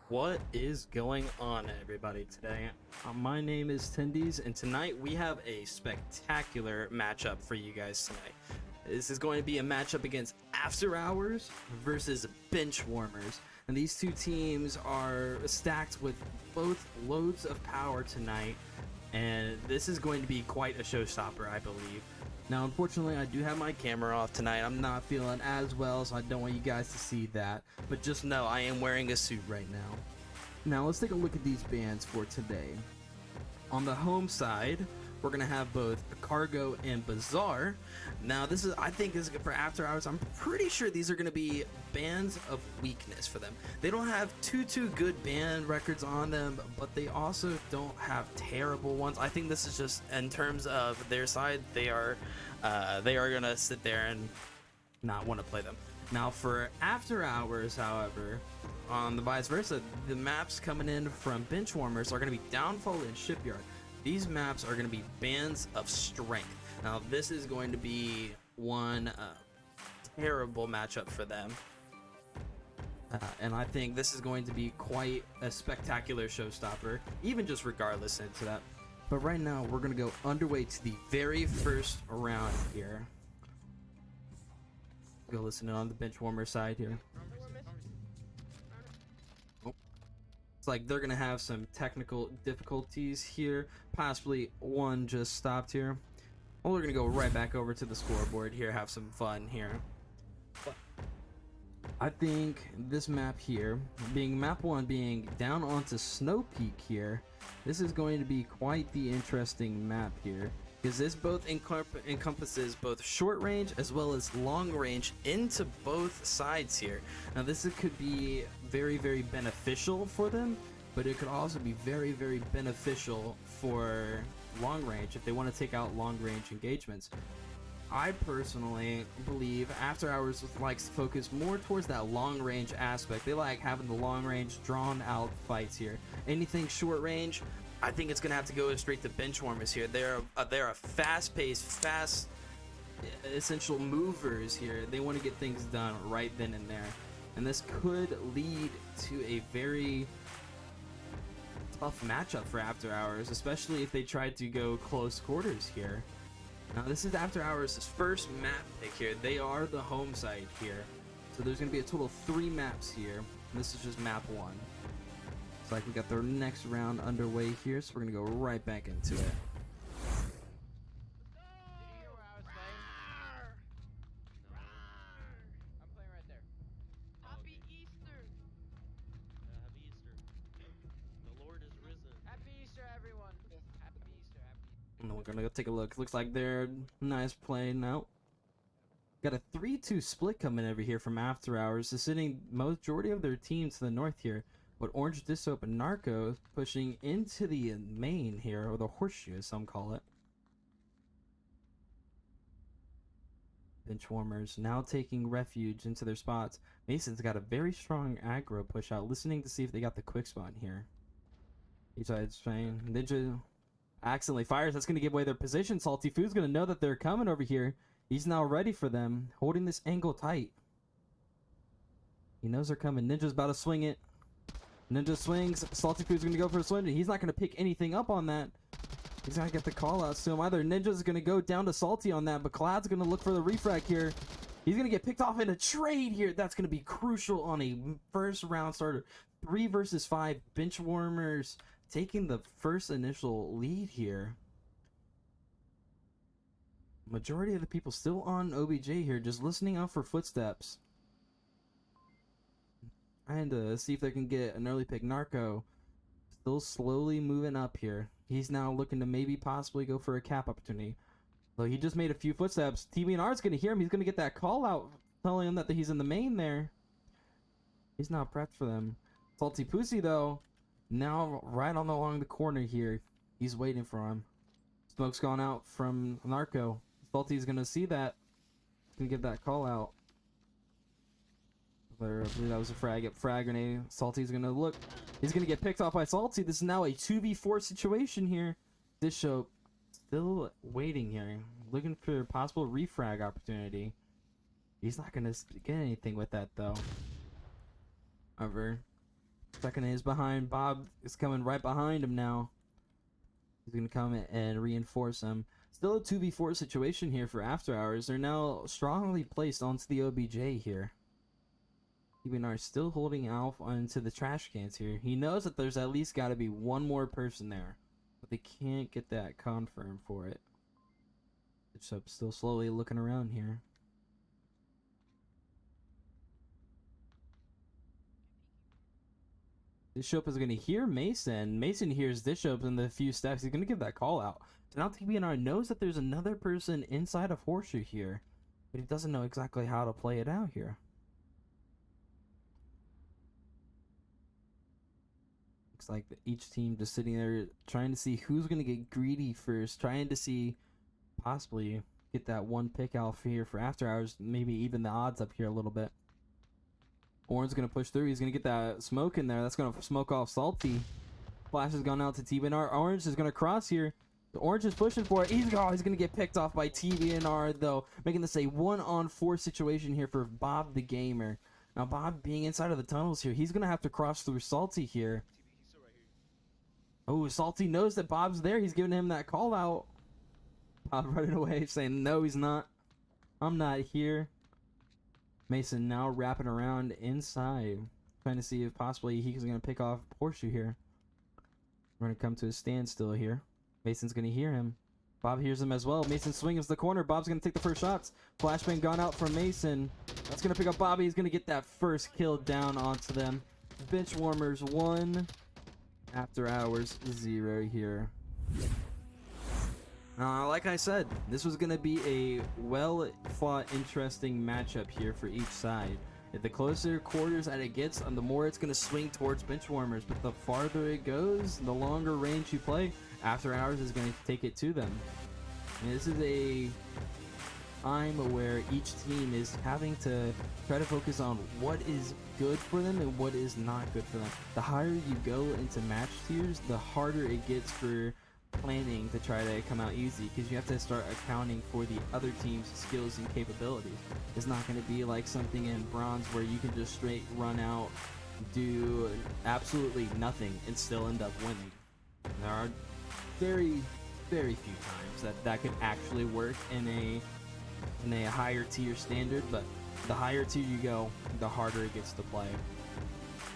What is going on, everybody, today? My name is Tendies, and tonight we have a spectacular matchup for you guys tonight. This is going to be a matchup against AfterHours versus Benchwarmers, and these two teams are stacked with both loads of power tonight, and this is going to be quite a showstopper, I believe. Now, unfortunately, I do have my camera off tonight. I'm not feeling as well, so I don't want you guys to see that. But just know I am wearing a suit right now. Now, let's take a look at these bands for today. On the home side, we're going to have both Cargo and Bazaar. Now, this is, I think, is for AfterHours. I'm pretty sure these are going to be bands of weakness for them. They don't have too good band records on them, but they also don't have terrible ones. I think this is just in terms of their side, they are going to sit there and not want to play them. Now, for AfterHours, however, on the vice versa, the maps coming in from Benchwarmers are going to be Downfall and Shipyard. These maps are going to be bands of strength. Now, this is going to be one terrible matchup for them. And I think this is going to be quite a spectacular showstopper, even just regardless into that. But right now, we're going to go underway to the very first round here. Go listen in on the Benchwarmer side here. It's like they're gonna have some technical difficulties here. Possibly one just stopped here. Well, we're gonna go right back over to the scoreboard here, have some fun here. I think this map here, being map 1 being down onto Snow Peak here, this is going to be quite the interesting map here, because this both encompasses both short range as well as long range into both sides here. Now this could be very beneficial for them, but it could also be very beneficial for long range if they want to take out long range engagements. I personally believe AfterHours likes to focus more towards that long range aspect. They like having the long range drawn out fights here. Anything short range, I think it's gonna have to go straight to Benchwarmers here. They're a fast-paced, essential movers here. They want to get things done right then and there, and this could lead to a very tough matchup for AfterHours, especially if they try to go close quarters here. Now, this is AfterHours' first map pick here. They are the home side here, so there's gonna be a total of 3 maps here, and this is just map 1. It's like we got the next round underway here, so we're gonna go right back into it. And then we're gonna go take a look. Looks like they're nice play now. Got a 3-2 split coming over here from AfterHours. They're sitting majority of their team to the north here, but Orange Dissoap and Narco pushing into the main here, or the horseshoe as some call it. Benchwarmers now taking refuge into their spots. Mason's got a very strong aggro push out, listening to see if they got the quick spot here. Each side's playing. Ninja accidentally fires. That's going to give away their position. Salty Food's going to know that they're coming over here. He's now ready for them, holding this angle tight. He knows they're coming. Ninja's about to swing it. Ninja swings. Salty Food's going to go for a swing. He's not going to pick anything up on that. He's not going to get the call outs to him either. Ninja's going to go down to Salty on that, but Cloud's going to look for the refrag here. He's going to get picked off in a trade here. That's going to be crucial on a first round starter. 3 versus 5. Benchwarmers taking the first initial lead here. Majority of the people still on OBJ here, just listening out for footsteps. Trying to see if they can get an early pick. Narco still slowly moving up here. He's now looking to maybe possibly go for a cap opportunity. Though he just made a few footsteps. TVNR's going to hear him. He's going to get that call out telling him that he's in the main there. He's not prepped for them. Salty Pussy, though, now right on along the corner here. He's waiting for him. Smoke's gone out from Narco. Salty's going to see that. He's going to give that call out. I believe that was a frag grenade. Salty's going to look. He's going to get picked off by Salty. This is now a 2v4 situation here. This show still waiting here. Looking for a possible refrag opportunity. He's not going to get anything with that, though. However, Second is behind. Bob is coming right behind him now. He's going to come and reinforce him. Still a 2v4 situation here for After Hours. They're now strongly placed onto the OBJ here. TBNR still holding Alf onto the trash cans here. He knows that there's at least got to be one more person there, but they can't get that confirmed for it. Bishop still slowly looking around here. Bishop is going to hear Mason. Mason hears Bishop in the few steps. He's going to give that call out. So now TBNR knows that there's another person inside of Horseshoe here, but he doesn't know exactly how to play it out here. Looks like each team just sitting there trying to see who's going to get greedy first, trying to see possibly get that one pick out here for After Hours, maybe even the odds up here a little bit. Orange's going to push through. He's going to get that smoke in there. That's going to smoke off Salty. Flash has gone out to TBNR. Orange is going to cross here. The Orange is pushing for it. He's going to get picked off by TBNR, though, making this a 1-on-4 situation here for Bob the Gamer. Now, Bob being inside of the tunnels here, he's going to have to cross through Salty here. Oh, Salty knows that Bob's there. He's giving him that call out. Bob running away, saying, no, he's not. I'm not here. Mason now wrapping around inside, trying to see if possibly he's going to pick off Horseshoe here. We're going to come to a standstill here. Mason's going to hear him. Bob hears him as well. Mason swings the corner. Bob's going to take the first shots. Flashbang gone out from Mason. That's going to pick up Bobby. He's going to get that first kill down onto them. Benchwarmers 1, After Hours 0 here. Like I said, this was going to be a well-fought, interesting matchup here for each side. If the closer quarters that it gets, the more it's going to swing towards Benchwarmers. But the farther it goes, the longer range you play, After Hours is going to take it to them. And this is a time where each team is having to try to focus on what is good for them and what is not good for them. The higher you go into match tiers, the harder it gets for planning to try to come out easy, because you have to start accounting for the other team's skills and capabilities. It's not going to be like something in bronze where you can just straight run out, do absolutely nothing, and still end up winning. There are very, very few times that could actually work in a higher tier standard, but the higher tier you go, the harder it gets to play.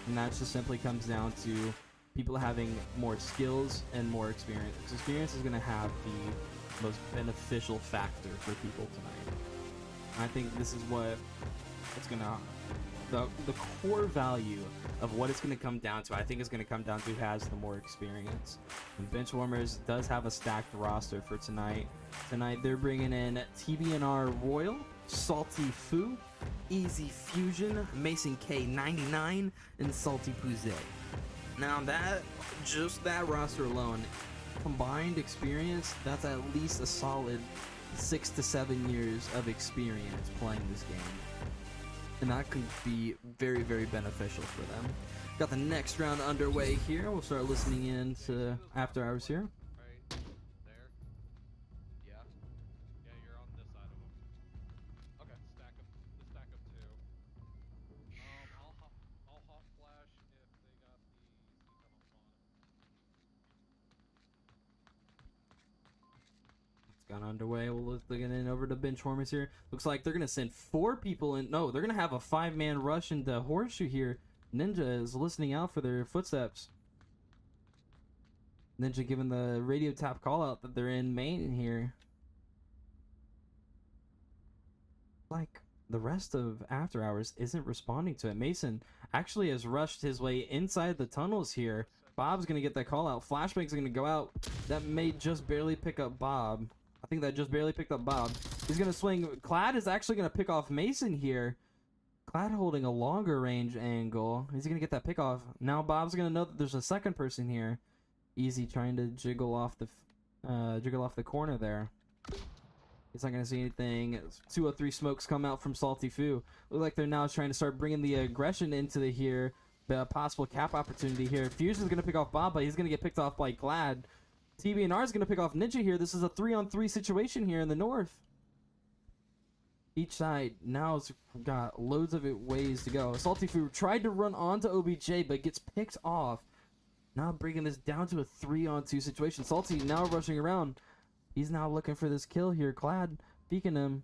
And that just simply comes down to people having more skills and more experience. Experience is going to have the most beneficial factor for people tonight. And I think this is what it's going to, the core value of what it's going to come down to, I think is going to come down to who has the more experience. And Benchwarmers does have a stacked roster for tonight. Tonight they're bringing in TBNR Royal, Salty Foo, Easy Fusion, Mason K99, and Salty Pouze. Now just that roster alone, combined experience, that's at least a solid 6 to 7 years of experience playing this game. And that could be very, very beneficial for them. Got the next round underway here. We'll start listening in to After Hours here. Got underway. We'll look in over to Benchwarmers here. Looks like they're gonna send 4 people in. No, they're gonna have a 5-man rush into Horseshoe here. Ninja is listening out for their footsteps. Ninja giving the radio tap call out that they're in main here. Like the rest of After Hours isn't responding to it. Mason actually has rushed his way inside the tunnels here. Bob's gonna get that call out. Flashbang's gonna go out. That may just barely pick up Bob. I think that just barely picked up Bob. He's going to swing. Clad is actually going to pick off Mason here. Clad holding a longer range angle. He's going to get that pick off. Now Bob's going to know that there's a second person here. Easy trying to jiggle off the corner there. He's not going to see anything. 203 smokes come out from Salty Foo. Look like they're now trying to start bringing the aggression into the possible cap opportunity here. Fusion's going to pick off Bob, but he's going to get picked off by Glad. TBNR is going to pick off Ninja here. This is a 3-on-3 situation here in the north. Each side now's got loads of ways to go. Salty Fu tried to run onto OBJ, but gets picked off. Now bringing this down to a 3-on-2 situation. Salty now rushing around. He's now looking for this kill here. Clad peeking him.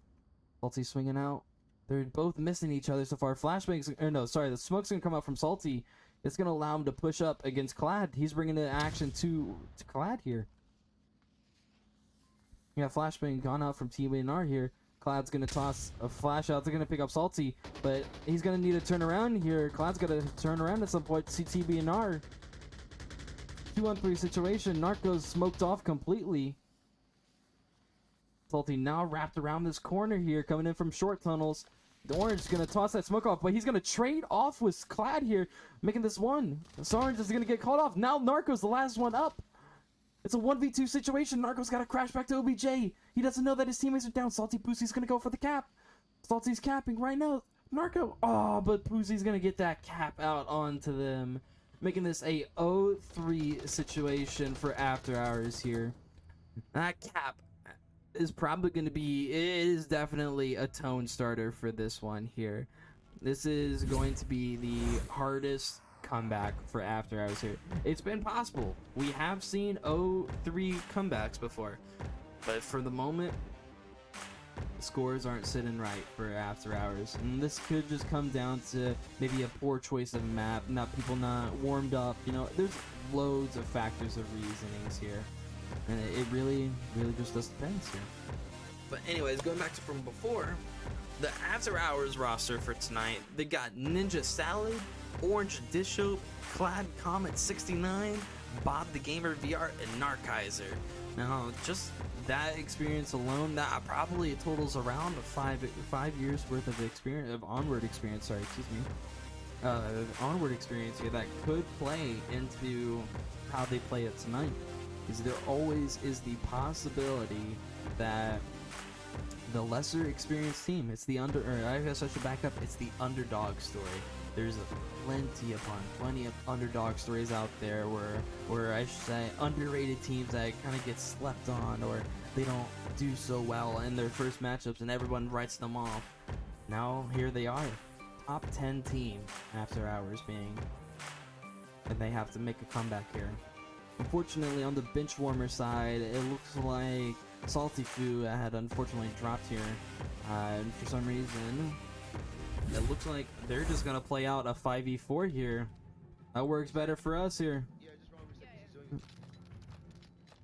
Salty swinging out. They're both missing each other so far. Flashbangs, or no, sorry, the smoke's gonna come out from Salty. It's gonna allow him to push up against Clad. He's bringing the action to Clad here. Yeah, flashbang gone out from TBNR here. Clad's gonna toss a flash out. They're gonna pick up Salty, but he's gonna need to turn around here. Clad's gonna turn around at some point to see TBNR. 2-on-3 situation. Narco's smoked off completely. Salty now wrapped around this corner here, coming in from short tunnels. The Orange is gonna toss that smoke off, but he's gonna trade off with Clad here, making this one. Orange is gonna get called off. Now Narco's the last one up. It's a 1v2 situation. Narco's gotta crash back to OBJ. He doesn't know that his teammates are down. Salty Pussy's gonna go for the cap. Salty's capping right now. Narco. Oh, but Pussy's gonna get that cap out onto them, making this a 0-3 situation for AfterHours here. That cap is probably going to be, it is definitely a tone starter for this one here. This is going to be the hardest comeback for AfterHours here. It's been possible. We have seen 0-3 comebacks before, but for the moment, the scores aren't sitting right for AfterHours, and this could just come down to maybe a poor choice of map, people not warmed up. You know, there's loads of factors of reasonings here, and it really just depends here. But anyways, going back to from before, the AfterHours roster for tonight, they got Ninja Salad, Orange Disho, Clad Comet 69, Bob the Gamer VR, and Narkizer. Now, just that experience alone, that probably totals around five years worth of experience, of Onward experience. Sorry, excuse me. Onward experience here that could play into how they play it tonight. Because there always is the possibility that the lesser experienced team, it's the I guess I should back up, it's the underdog story. There's plenty of underdog stories out there where I should say underrated teams that kind of get slept on, or they don't do so well in their first matchups and everyone writes them off. Now here they are, top 10 team AfterHours being, and they have to make a comeback here. Unfortunately, on the Benchwarmer side, it looks like Salty Fu had unfortunately dropped here, and for some reason it looks like they're just gonna play out a 5v4 here. That works better for us here.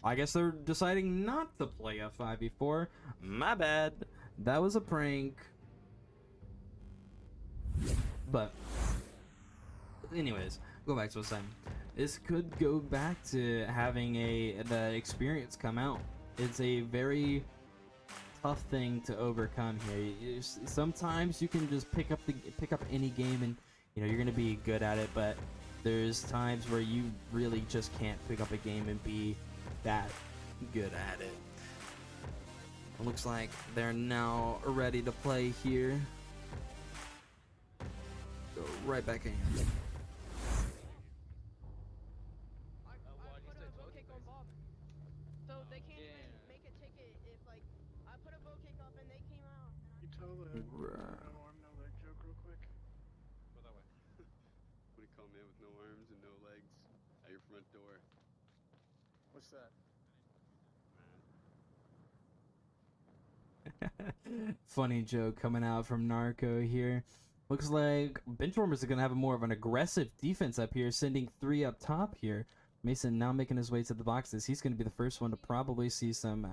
I guess they're deciding not to play a 5v4. My bad. That was a prank. But anyways, go back to what I'm saying. This could go back to having the experience come out. It's a very tough thing to overcome here. Sometimes you can just pick up any game and you're gonna be good at it, but there's times where you really just can't pick up a game and be that good at it. It looks like they're now ready to play here. Go right back in. No leg joke real quick. Go that way. What do you call man with no arms and no legs at your front door? What's that? Funny joke coming out from Narco here. Looks like Benchwarmers are going to have more of an aggressive defense up here, sending 3 up top here. Mason now making his way to the boxes. He's going to be the first one to probably see some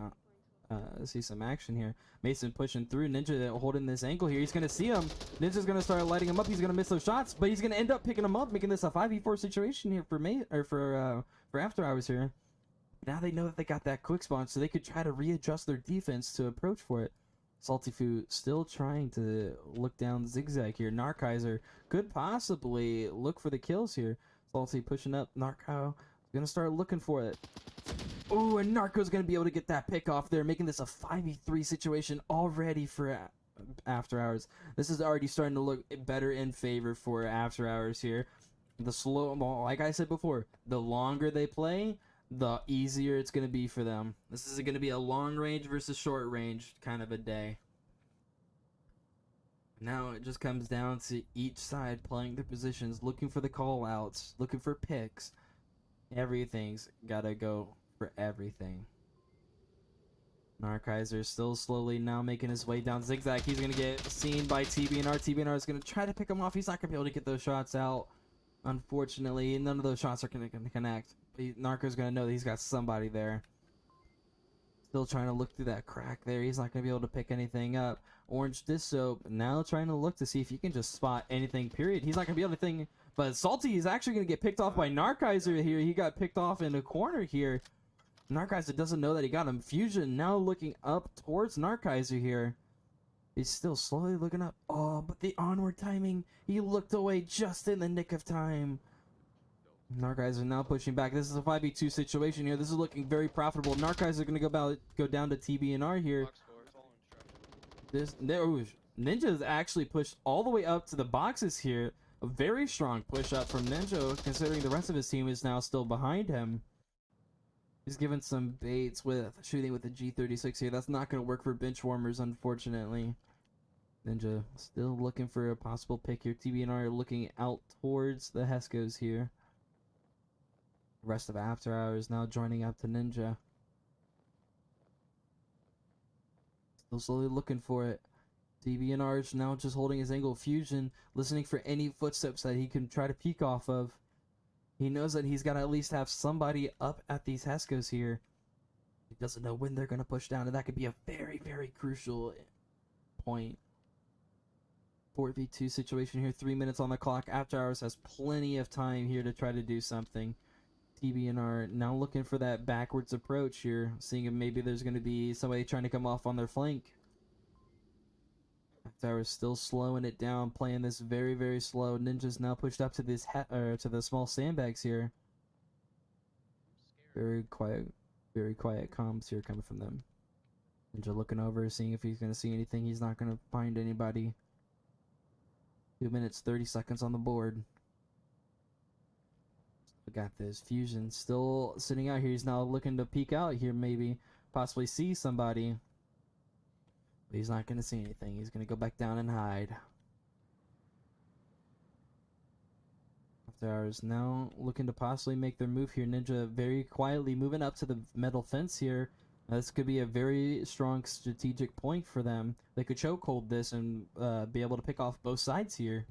action here. Mason pushing through. Ninja holding this ankle here. He's going to see him. Ninja's going to start lighting him up. He's going to miss those shots, but he's going to end up picking him up, making this a 5v4 situation here for AfterHours here. Now they know that they got that quick spawn, so they could try to readjust their defense to approach for it. Salty Fu still trying to look down zigzag here. Narkizer could possibly look for the kills here. Salty pushing up. Narco gonna start looking for it. Oh, and Narco's gonna be able to get that pick off there, making this a 5v3 situation already for AfterHours. This is already starting to look better in favor for AfterHours here. Like I said before, the longer they play, the easier it's going to be for them. This is going to be a long range versus short range kind of a day. Now it just comes down to each side playing their positions, looking for the call outs, looking for picks. Everything's gotta go for everything. Narkaiser still slowly now making his way down zigzag. He's gonna get seen by TBNR. TBNR is gonna try to pick him off. He's not gonna be able to get those shots out. Unfortunately, none of those shots are gonna connect. Narco's gonna know that he's got somebody there. Still trying to look through that crack there. He's not gonna be able to pick anything up. Orange Dish Soap now trying to look to see if he can just spot anything, period. He's not gonna be able to think, but Salty is actually gonna get picked off by Narkaiser here. He got picked off in a corner here. Narkaiser doesn't know that he got him. Fusion now looking up towards Narkaiser here. He's still slowly looking up. Oh, but the onward timing. He looked away just in the nick of time. Narkaiser now pushing back. This is a 5v2 situation here. This is looking very profitable. Narkaiser going to go down to TBNR here. Ninja is actually pushed all the way up to the boxes here. A very strong push up from Ninja, considering the rest of his team is now still behind him. He's given some baits with shooting with the G36 here. That's not going to work for Benchwarmers, unfortunately. Ninja still looking for a possible pick here. TBNR looking out towards the Heskos here. The rest of AfterHours now joining up to Ninja. Still slowly looking for it. TBNR is now just holding his angle. Fusion listening for any footsteps that he can try to peek off of. He knows that he's got to at least have somebody up at these Heskos here. He doesn't know when they're going to push down, and that could be a very, very crucial point. 4v2 situation here, 3 minutes on the clock. AfterHours has plenty of time here to try to do something. TBNR now looking for that backwards approach here, seeing if maybe there's going to be somebody trying to come off on their flank. AfterHours still slowing it down, playing this very, very slow. Ninja's now pushed up to this to the small sandbags here. Very quiet comms here coming from them. Ninja looking over, seeing if he's going to see anything. He's not going to find anybody. 2 minutes, 30 seconds on the board. We got this. Fusion still sitting out here. He's now looking to peek out here, maybe possibly see somebody. But he's not going to see anything. He's going to go back down and hide. AfterHours now looking to possibly make their move here. Ninja very quietly moving up to the metal fence here. This could be a very strong strategic point for them. They could chokehold this and be able to pick off both sides here.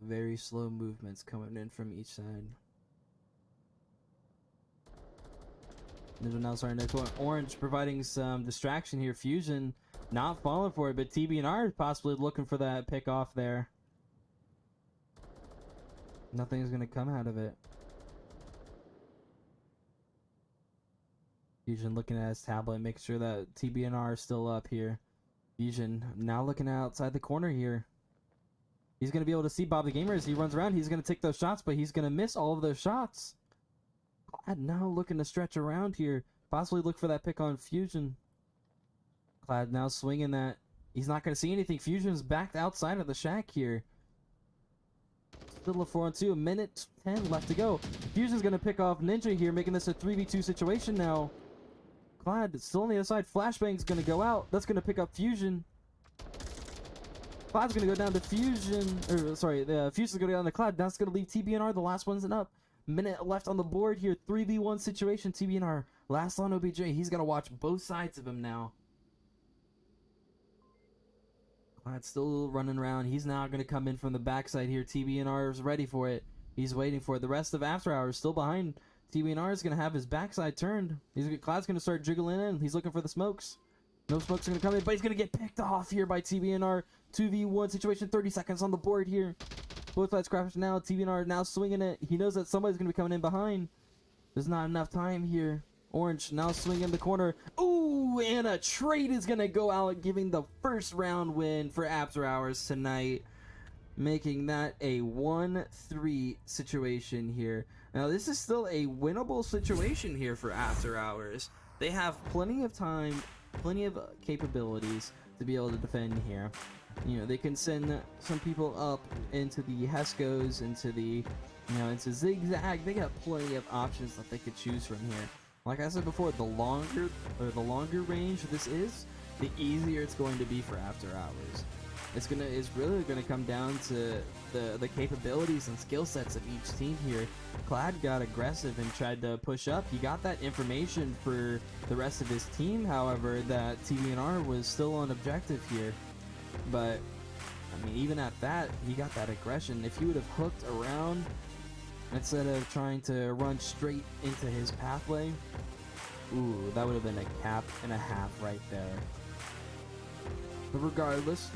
Very slow movements coming in from each side. Ninja now starting to go orange, providing some distraction here. Fusion not falling for it, but TBNR possibly looking for that pick off there. Nothing's going to come out of it. Fusion looking at his tablet, making sure that TBNR is still up here. Fusion now looking outside the corner here. He's going to be able to see Bob the Gamer as he runs around. He's going to take those shots, but he's going to miss all of those shots. Clad now looking to stretch around here. Possibly look for that pick on Fusion. Clad now swinging that. He's not going to see anything. Fusion's backed outside of the shack here. Still a 4-on-2. A minute 10 left to go. Fusion's going to pick off Ninja here, making this a 3v2 situation now. Clad still on the other side. Flashbang's going to go out. That's going to pick up Fusion. Clad's going to go down to Fusion. Fusion's going to go down to Clad. That's going to leave TBNR. The last one's up. Minute left on the board here. 3v1 situation. TBNR last on OBJ. He's going to watch both sides of him now. Clad's still running around. He's now going to come in from the backside here. TBNR is ready for it. He's waiting for it. The rest of AfterHours still behind. TBNR is going to have his backside turned. Clad's going to start jiggling in. He's looking for the smokes. No smokes are going to come in, but he's going to get picked off here by TBNR. 2v1 situation. 30 seconds on the board here. Both sides crash now. TBNR now swinging it. He knows that somebody's going to be coming in behind. There's not enough time here. Orange now swinging the corner. Ooh, and a trade is going to go out, giving the first round win for AfterHours tonight, making that a 1-3 situation here. Now, this is still a winnable situation here for AfterHours. They have plenty of time, plenty of capabilities to be able to defend here. You know, they can send some people up into the Heskos, into the, into Zigzag. They got plenty of options that they could choose from here. Like I said before, the longer range this is, the easier it's going to be for After Hours. It's really gonna come down to the capabilities and skill sets of each team here. Clad got aggressive and tried to push up. He got that information for the rest of his team, however, that TVNR was still on objective here. But I mean, even at that, he got that aggression. If he would have hooked around instead of trying to run straight into his pathway, ooh, that would have been a cap and a half right there. But regardless,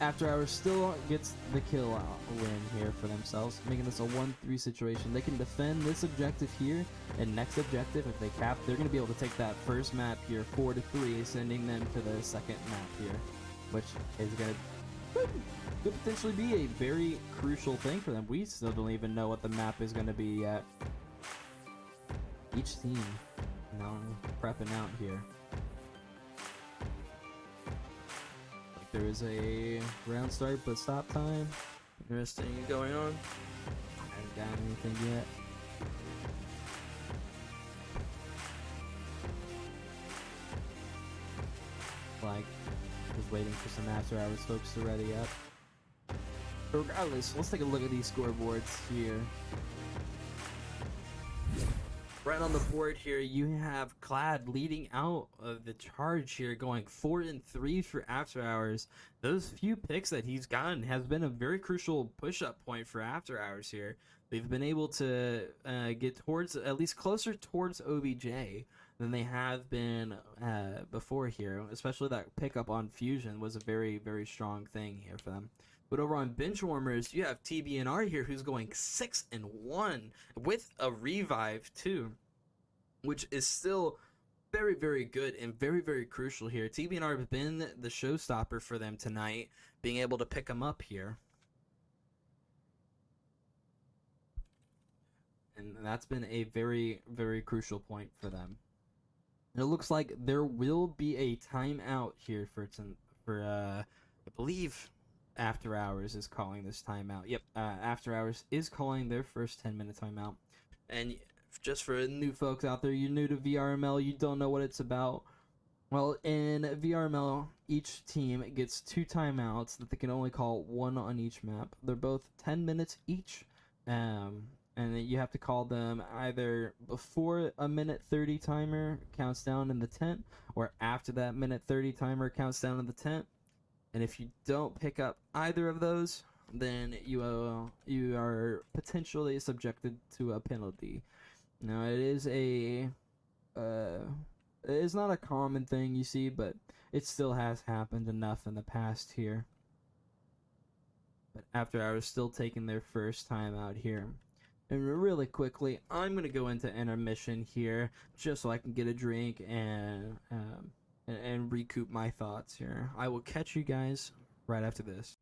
After Hours still gets the kill out win here for themselves, making this a 1-3 situation. They can defend this objective here, and next objective, if they cap, they're going to be able to take that first map here 4-3, sending them to the second map here, which is going to could potentially be a very crucial thing for them. We still don't even know what the map is going to be yet. Each team, you know, prepping out here. Like there is a round start but stop time. Interesting going on. I haven't got anything yet. Like, just waiting for some After Hours folks to ready up. Regardless, let's take a look at these scoreboards here. Right on the board here, you have Clad leading out of the charge here, going 4-3 for After Hours. Those few picks that he's gotten has been a very crucial push-up point for After Hours here. They've been able to get towards, at least closer towards OBJ than they have been before here. Especially that pickup on Fusion was a very, very strong thing here for them. But over on Benchwarmers, you have TBNR here who's going 6-1 with a revive too, which is still very, very good and very, very crucial here. TBNR has been the showstopper for them tonight, being able to pick them up here. And that's been a very, very crucial point for them. And it looks like there will be a timeout here for I believe After Hours is calling this timeout. Yep, After Hours is calling their first 10-minute timeout. And just for new folks out there, you're new to VRML, you don't know what it's about. Well, in VRML, each team gets 2 timeouts that they can only call, 1 on each map. They're both 10 minutes each, and you have to call them either before a minute 30 timer counts down in the tent, or after that minute 30 timer counts down in the tent. And if you don't pick up either of those, then you are potentially subjected to a penalty. Now, it is it's not a common thing you see, but it still has happened enough in the past here. But After Hours still taking their first time out here. And really quickly, I'm going to go into intermission here just so I can get a drink and recoup my thoughts here. I will catch you guys right after this.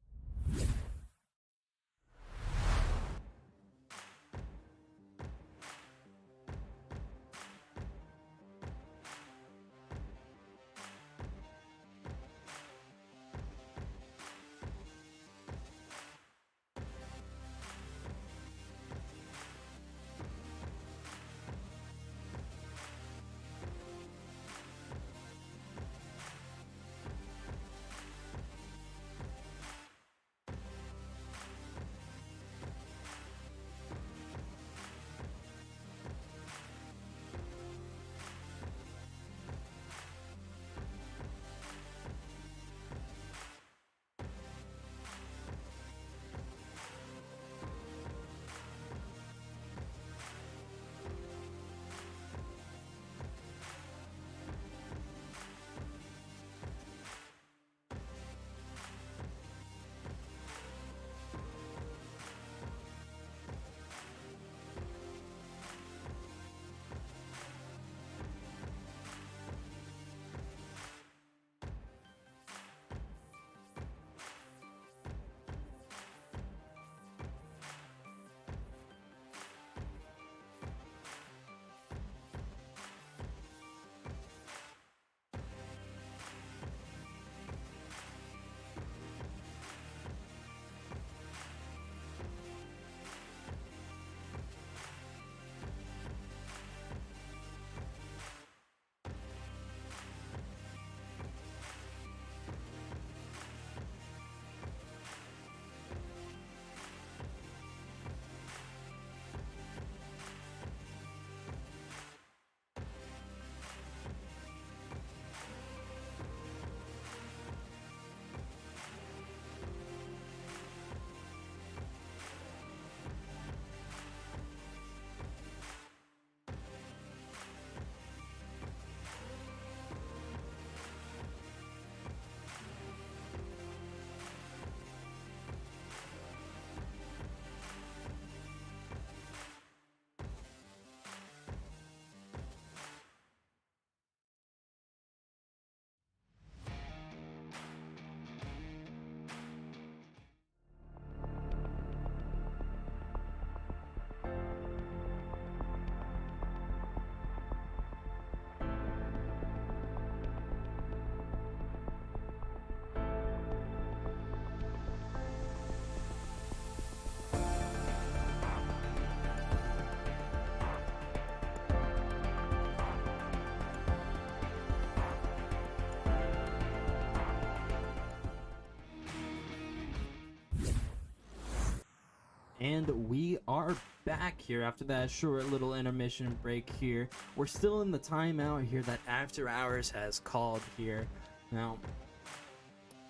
And we are back here after that short little intermission break here. We're still in the timeout here that After Hours has called here. Now,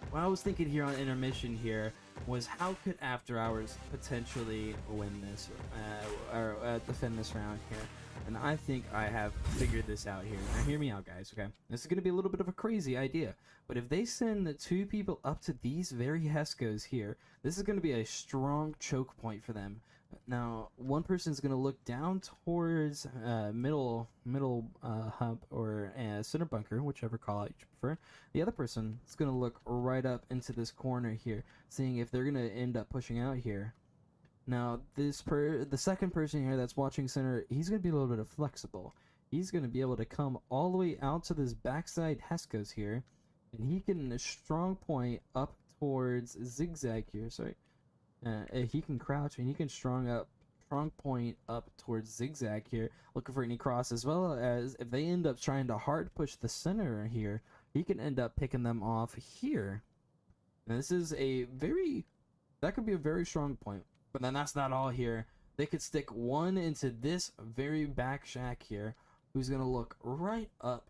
what I was thinking here on intermission here was how could After Hours potentially win this or defend this round here. And I think I have figured this out here. Now hear me out, guys, okay? This is going to be a little bit of a crazy idea. But if they send the 2 people up to these very Hescos here, this is going to be a strong choke point for them. Now, one person is going to look down towards middle hump or center bunker, whichever call out you prefer. The other person is going to look right up into this corner here, seeing if they're going to end up pushing out here. Now, the second person here that's watching center, he's going to be a little bit of flexible. He's going to be able to come all the way out to this backside Hescos here, and he can strong point up towards zigzag here. Sorry, he can crouch and he can strong point up towards zigzag here, looking for any cross, as well as if they end up trying to hard push the center here, he can end up picking them off here. Now, this is that could be a very strong point. But then that's not all here. They could stick one into this very back shack here, who's going to look right up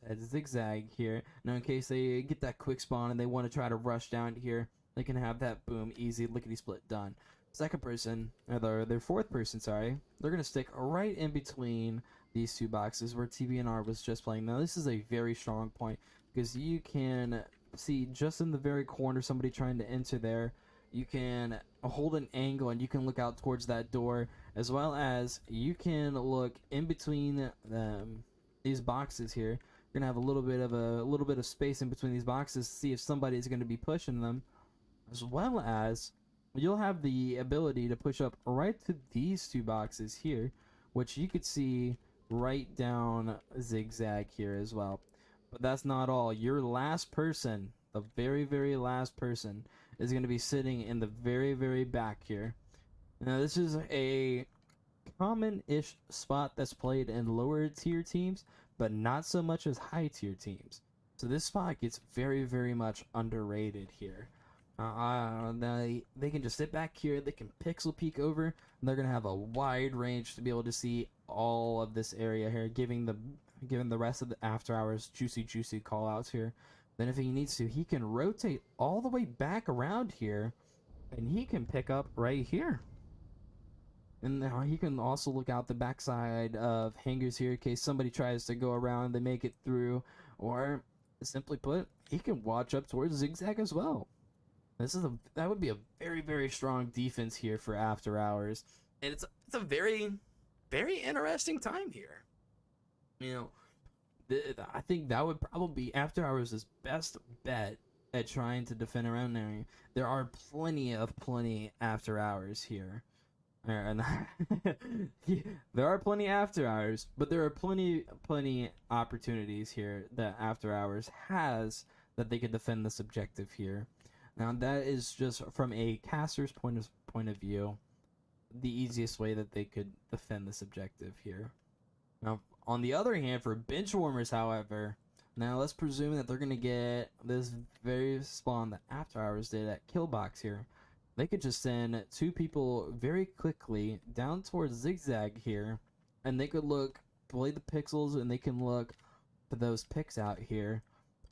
at zigzag here. Now, in case they get that quick spawn and they want to try to rush down here, they can have that boom, easy, lickety-split done. Second person, or their fourth person, sorry, they're going to stick right in between these 2 boxes where TBNR was just playing. Now, this is a very strong point because you can see just in the very corner somebody trying to enter there. You can hold an angle and you can look out towards that door, as well as you can look in between these boxes here. You're gonna have a little bit of space in between these boxes to see if somebody is going to be pushing them, as well as you'll have the ability to push up right to these 2 boxes here, which you could see right down zigzag here as well. But that's not all. Your last person, the very last person, is going to be sitting in the very back here. Now, this is a common-ish spot that's played in lower tier teams, but not so much as high tier teams. So this spot gets very much underrated here. They can just sit back here, they can pixel peek over, and they're going to have a wide range to be able to see all of this area here, giving the rest of the After Hours juicy callouts here. Then if he needs to, he can rotate all the way back around here, and he can pick up right here. And now he can also look out the backside of hangars here in case somebody tries to go around, they make it through, or simply put, he can watch up towards zigzag as well. That would be a very strong defense here for After Hours, and it's a very interesting time here. You know, I think that would probably be After Hours' best bet at trying to defend around there. There are plenty After Hours here. And there are plenty After Hours, but there are plenty opportunities here that After Hours has that they could defend this objective here. Now, that is just from a caster's point of view, the easiest way that they could defend this objective here. Now, on the other hand, for Benchwarmers, however, now let's presume that they're going to get this very spawn that After Hours did at Killbox here. They could just send 2 people very quickly down towards zigzag here, and they could play the pixels, and they can look for those picks out here,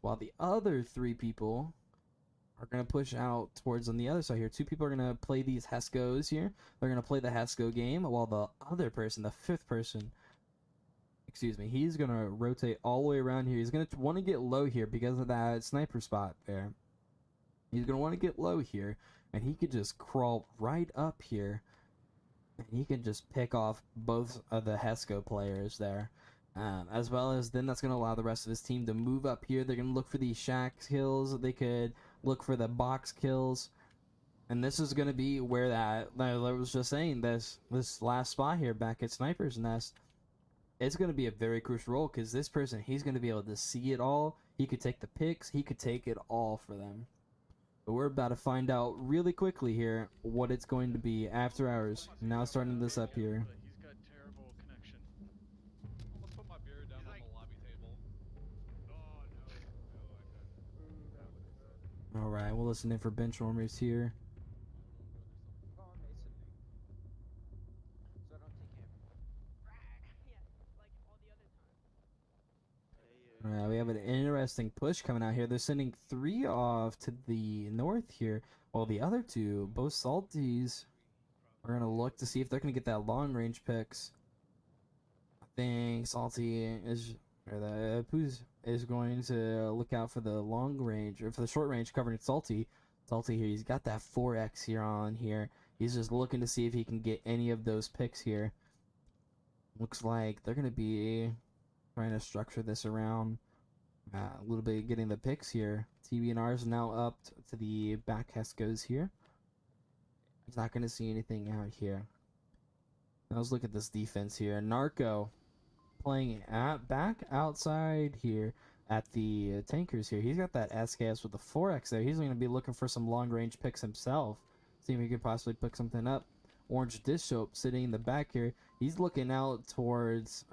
while the other 3 people are going to push out towards on the other side here. 2 people are going to play these Hescos here. They're going to play the Hesco game, while the other person, the 5th person, he's going to rotate all the way around here. He's going to want to get low here because of that sniper spot there. He's going to want to get low here, and he could just crawl right up here, and he can just pick off both of the Hesco players there. As well as then that's going to allow the rest of his team to move up here. They're going to look for these shack kills. They could look for the box kills. And this is going to be where that I was just saying, this last spot here back at Sniper's Nest, it's going to be a very crucial role because this person, he's going to be able to see it all. He could take the picks. He could take it all for them. But we're about to find out really quickly here what it's going to be After Hours. Now starting this up here. He's got terrible connection. Almost put my beer down on the lobby table. Oh no. Alright, we'll listen in for Benchwarmers here. interesting push coming out here. They're sending 3 off to the north here, while the other 2, both salties, are going to look to see if they're going to get that long range picks. I think salty is, or the Poos is going to look out for the long range, or for the short range covering salty. Salty here, he's got that 4x here on here. He's just looking to see if he can get any of those picks here. Looks like they're going to be trying to structure this around a little bit, getting the picks here. TBNR is now up to the back Hescos here. He's not going to see anything out here. Now let's look at this defense here. Narco playing back outside here at the tankers here. He's got that SKS with the 4x there. He's going to be looking for some long range picks himself. See if he could possibly pick something up. Orange Dish Soap sitting in the back here. He's looking out towards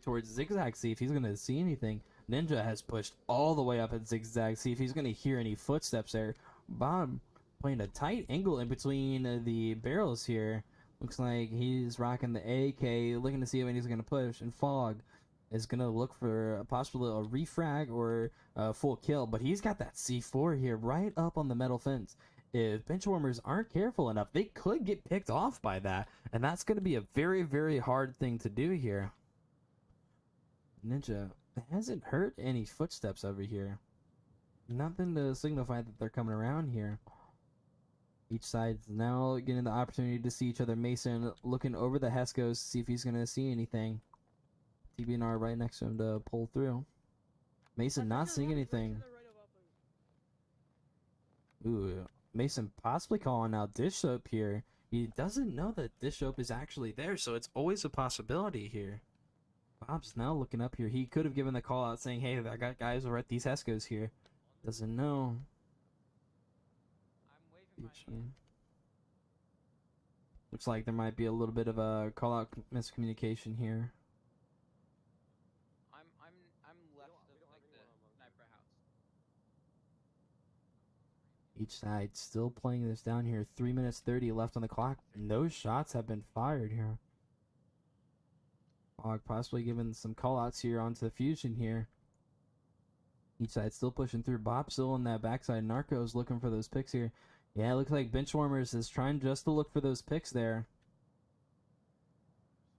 towards Zigzag, see if he's going to see anything. Ninja has pushed all the way up at Zigzag, see if he's going to hear any footsteps there. Bob playing a tight angle in between the barrels here. Looks like he's rocking the AK, looking to see if he's going to push. And Fog is going to look for possibly a refrag or a full kill. But he's got that C4 here right up on the metal fence. If Benchwarmers aren't careful enough, they could get picked off by that. And that's going to be a very, very hard thing to do here. Ninja hasn't heard any footsteps over here. Nothing to signify that they're coming around here. Each side's now getting the opportunity to see each other. Mason looking over the Hescos to see if he's going to see anything. TBNR right next to him to pull through. Mason not seeing anything. Ooh, Mason possibly calling out Dish Soap here. He doesn't know that Dish Soap is actually there, so it's always a possibility here. Bob's now looking up here. He could have given the call out saying, hey, I got guys over at these Hescos here. Doesn't know. Looks like there might be a little bit of a call out miscommunication here. I'm left of like the sniper house. Each side still playing this down here. 3 minutes 30 left on the clock. No shots have been fired here. Fog possibly giving some callouts here onto the fusion here. Each side still pushing through. Bob still on that backside. Narco's looking for those picks here. Yeah, it looks like Benchwarmers is trying just to look for those picks there.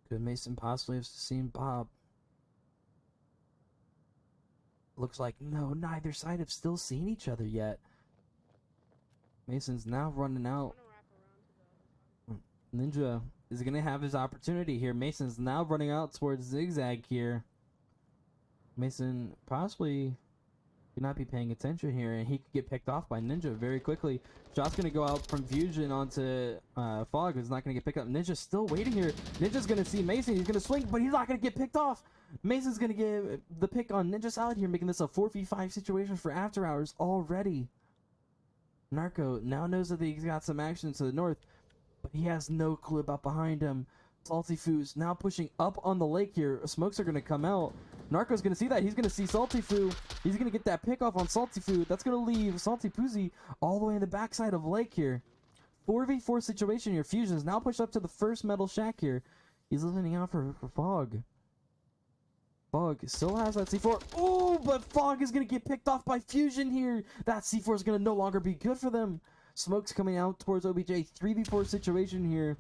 Could Mason possibly have seen Bob? Looks like no, neither side have still seen each other yet. Mason's now running out. Ninja is going to have his opportunity here. Mason's now running out towards Zigzag here. Mason possibly could not be paying attention here, and he could get picked off by Ninja very quickly. Shot's going to go out from Fusion onto Fog, who's not going to get picked up. Ninja's still waiting here. Ninja's going to see Mason. He's going to swing, but he's not going to get picked off. Mason's going to get the pick on Ninja Salad here, making this a 4v5 situation for After Hours already. Narco now knows that he's got some action to the north, but he has no clue about behind him. Salty Foo's now pushing up on the lake here. Smokes are going to come out. Narco's going to see that. He's going to see Salty Foo. He's going to get that pick off on Salty Foo. That's going to leave Salty Poozy all the way in the backside of lake here. 4v4 situation here. Fusion's now pushed up to the first metal shack here. He's listening out for Fog. Fog still has that C4. Oh, but Fog is going to get picked off by Fusion here. That C4 is going to no longer be good for them. Smoke's coming out towards OBJ. 3v4 situation here.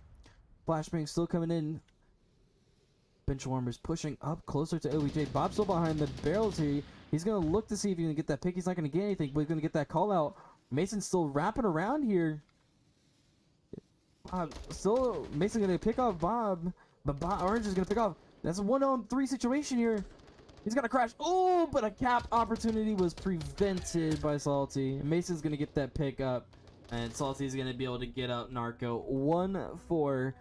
Flashbang still coming in. Benchwarmers pushing up closer to OBJ. Bob's still behind the barrels here. He's going to look to see if he can get that pick. He's not going to get anything, but he's going to get that call out. Mason's still wrapping around here. Mason going to pick off Bob, but Orange is going to pick off. That's a 1-on-3 situation here. He's going to crash. Oh, but a cap opportunity was prevented by Salty. Mason's going to get that pick up, and Salty's going to be able to get out Narco. 1-4.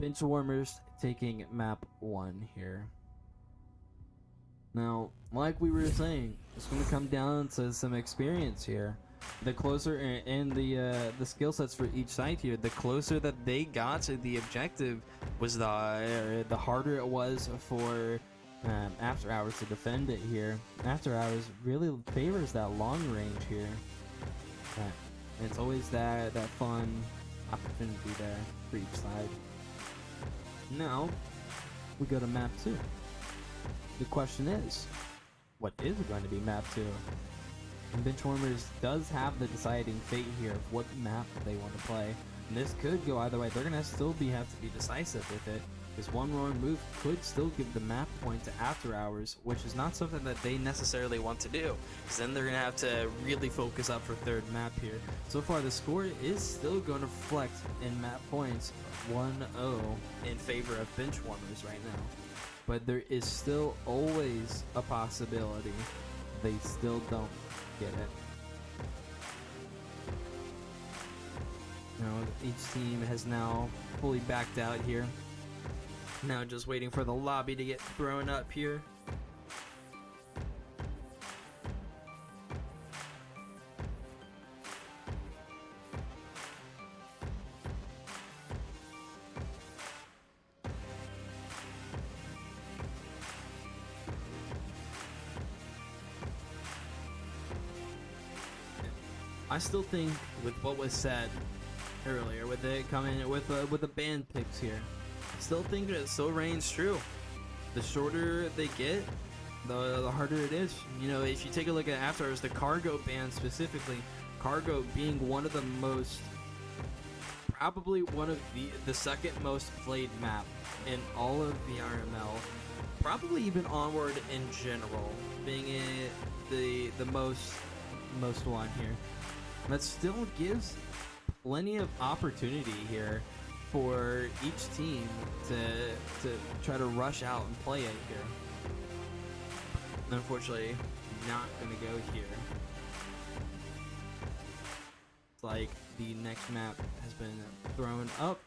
Benchwarmers taking map 1 here. Now, like we were saying, it's going to come down to some experience here. The closer and the skill sets for each side here, the closer that they got to the objective was the harder it was for After Hours to defend it here. After Hours really favors that long range here. It's always that fun opportunity there for each side. Now, we go to map 2. the question is, what is going to be map 2? And Benchwarmers does have the deciding fate here of what map they want to play. And this could go either way. They're going to still have to be decisive with it. Because one wrong move could still give the map point to AfterHours, which is not something that they necessarily want to do. Because then they're going to have to really focus up for third map here. So far, the score is still going to reflect in map points 1-0 in favor of Benchwarmers right now. But there is still always a possibility they still don't get it. Now, each team has now fully backed out here. Now just waiting for the lobby to get thrown up here. I still think with what was said earlier, with it coming with the band picks here, I still think that it still reigns true. The shorter they get, the harder it is. You know, if you take a look at AfterHours, the cargo band specifically, cargo being one of the most, probably one of the second most played map in all of VRML, probably even Onward in general, being the most one here. That still gives plenty of opportunity here for each team to try to rush out and play it here. Unfortunately, not gonna go here. It's like the next map has been thrown up.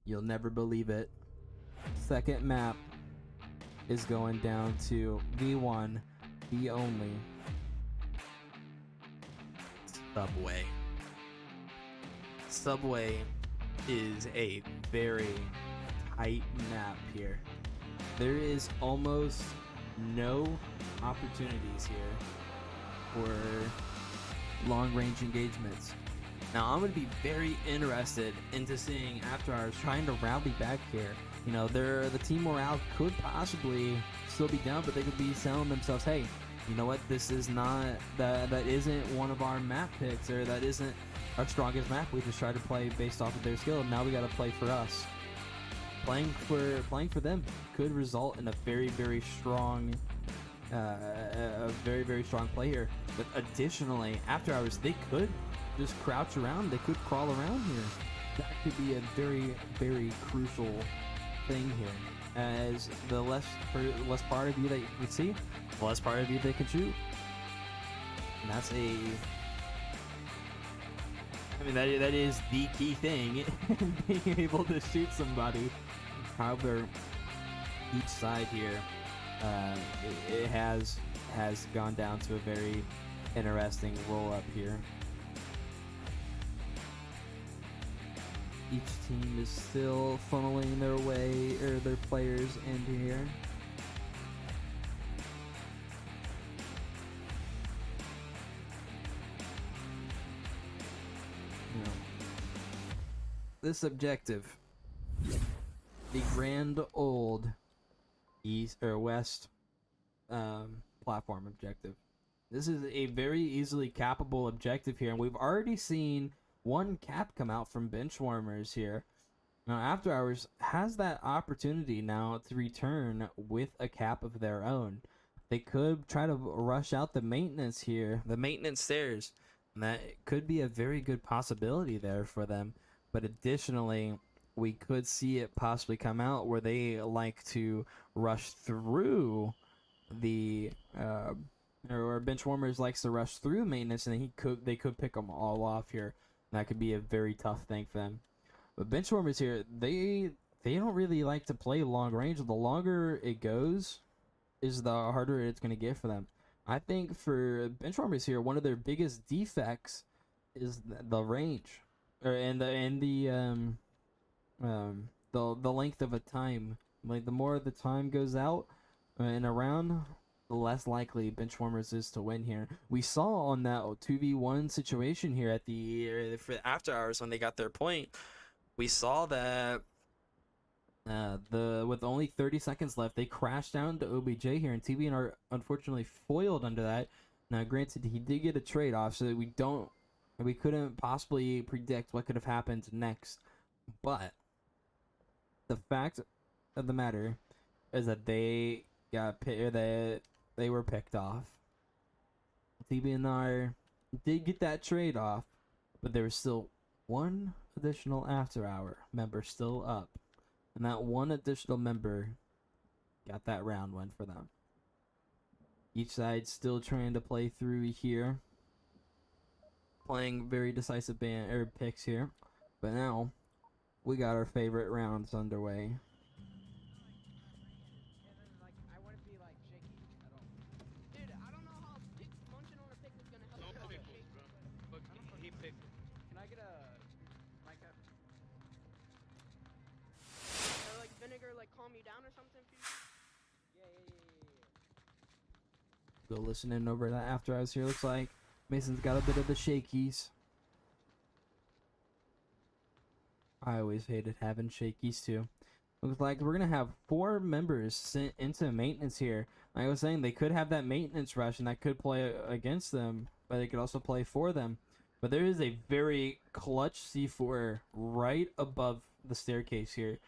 You'll never believe it. Second map is going down to V1, the only Subway. Subway is a very tight map here. There is almost no opportunities here for long-range engagements. Now I'm going to be very interested into seeing AfterHours trying to rally back here. You know, the team morale could possibly still be down, but they could be telling themselves, hey, you know what, this is not, that isn't one of our map picks, or that isn't our strongest map. We just try to play based off of their skill. Now we got to play for us. Playing for them could result in a very, very strong play here. But additionally, AfterHours, they could just crouch around, they could crawl around here. That could be a very, very crucial thing here. As the less part of you that you can see, the less part of you they can shoot. And that's that is the key thing, being able to shoot somebody. However, each side here, it has gone down to a very interesting roll up here. Each team is still funneling their way, or their players into here. You know, this objective, the grand old east or west platform objective. This is a very easily cappable objective here, and we've already seen one cap come out from Benchwarmers here. Now AfterHours has that opportunity now to return with a cap of their own. They could try to rush out the maintenance here, the maintenance stairs, and that could be a very good possibility there for them. But additionally, we could see it possibly come out where they like to rush through the or Benchwarmers likes to rush through maintenance, and they could pick them all off here. That could be a very tough thing for them. But Benchwarmers here, they don't really like to play long range. The longer it goes, is the harder it's going to get for them. I think for Benchwarmers here, one of their biggest defects is the range, and the length of a time. Like the more the time goes out and around, the less likely Benchwarmers is to win here. We saw on that 2v1 situation here at the for AfterHours when they got their point, we saw that With only 30 seconds left, they crashed down to OBJ here, and TBN are unfortunately foiled under that. Now, granted, he did get a trade-off, so that we couldn't possibly predict what could have happened next. But the fact of the matter is that they were picked off. TBNR did get that trade-off, but there was still one additional after-hour member still up. And that one additional member got that round win for them. Each side still trying to play through here. Playing very decisive picks here. But now, we got our favorite rounds underway. I wouldn't be like shaky at all. Dude, I don't know how munching on a pick is gonna help you. But he picked it. Can I get a mic up? Or like vinegar like calm you down or something? Yeah. Go listening over that after hours here. Looks like Mason's got a bit of the shakies. I always hated having shakies too. Looks like we're gonna have 4 members sent into maintenance here. Like I was saying, they could have that maintenance rush and that could play against them, but they could also play for them. But there is a very clutch C4 right above the staircase here.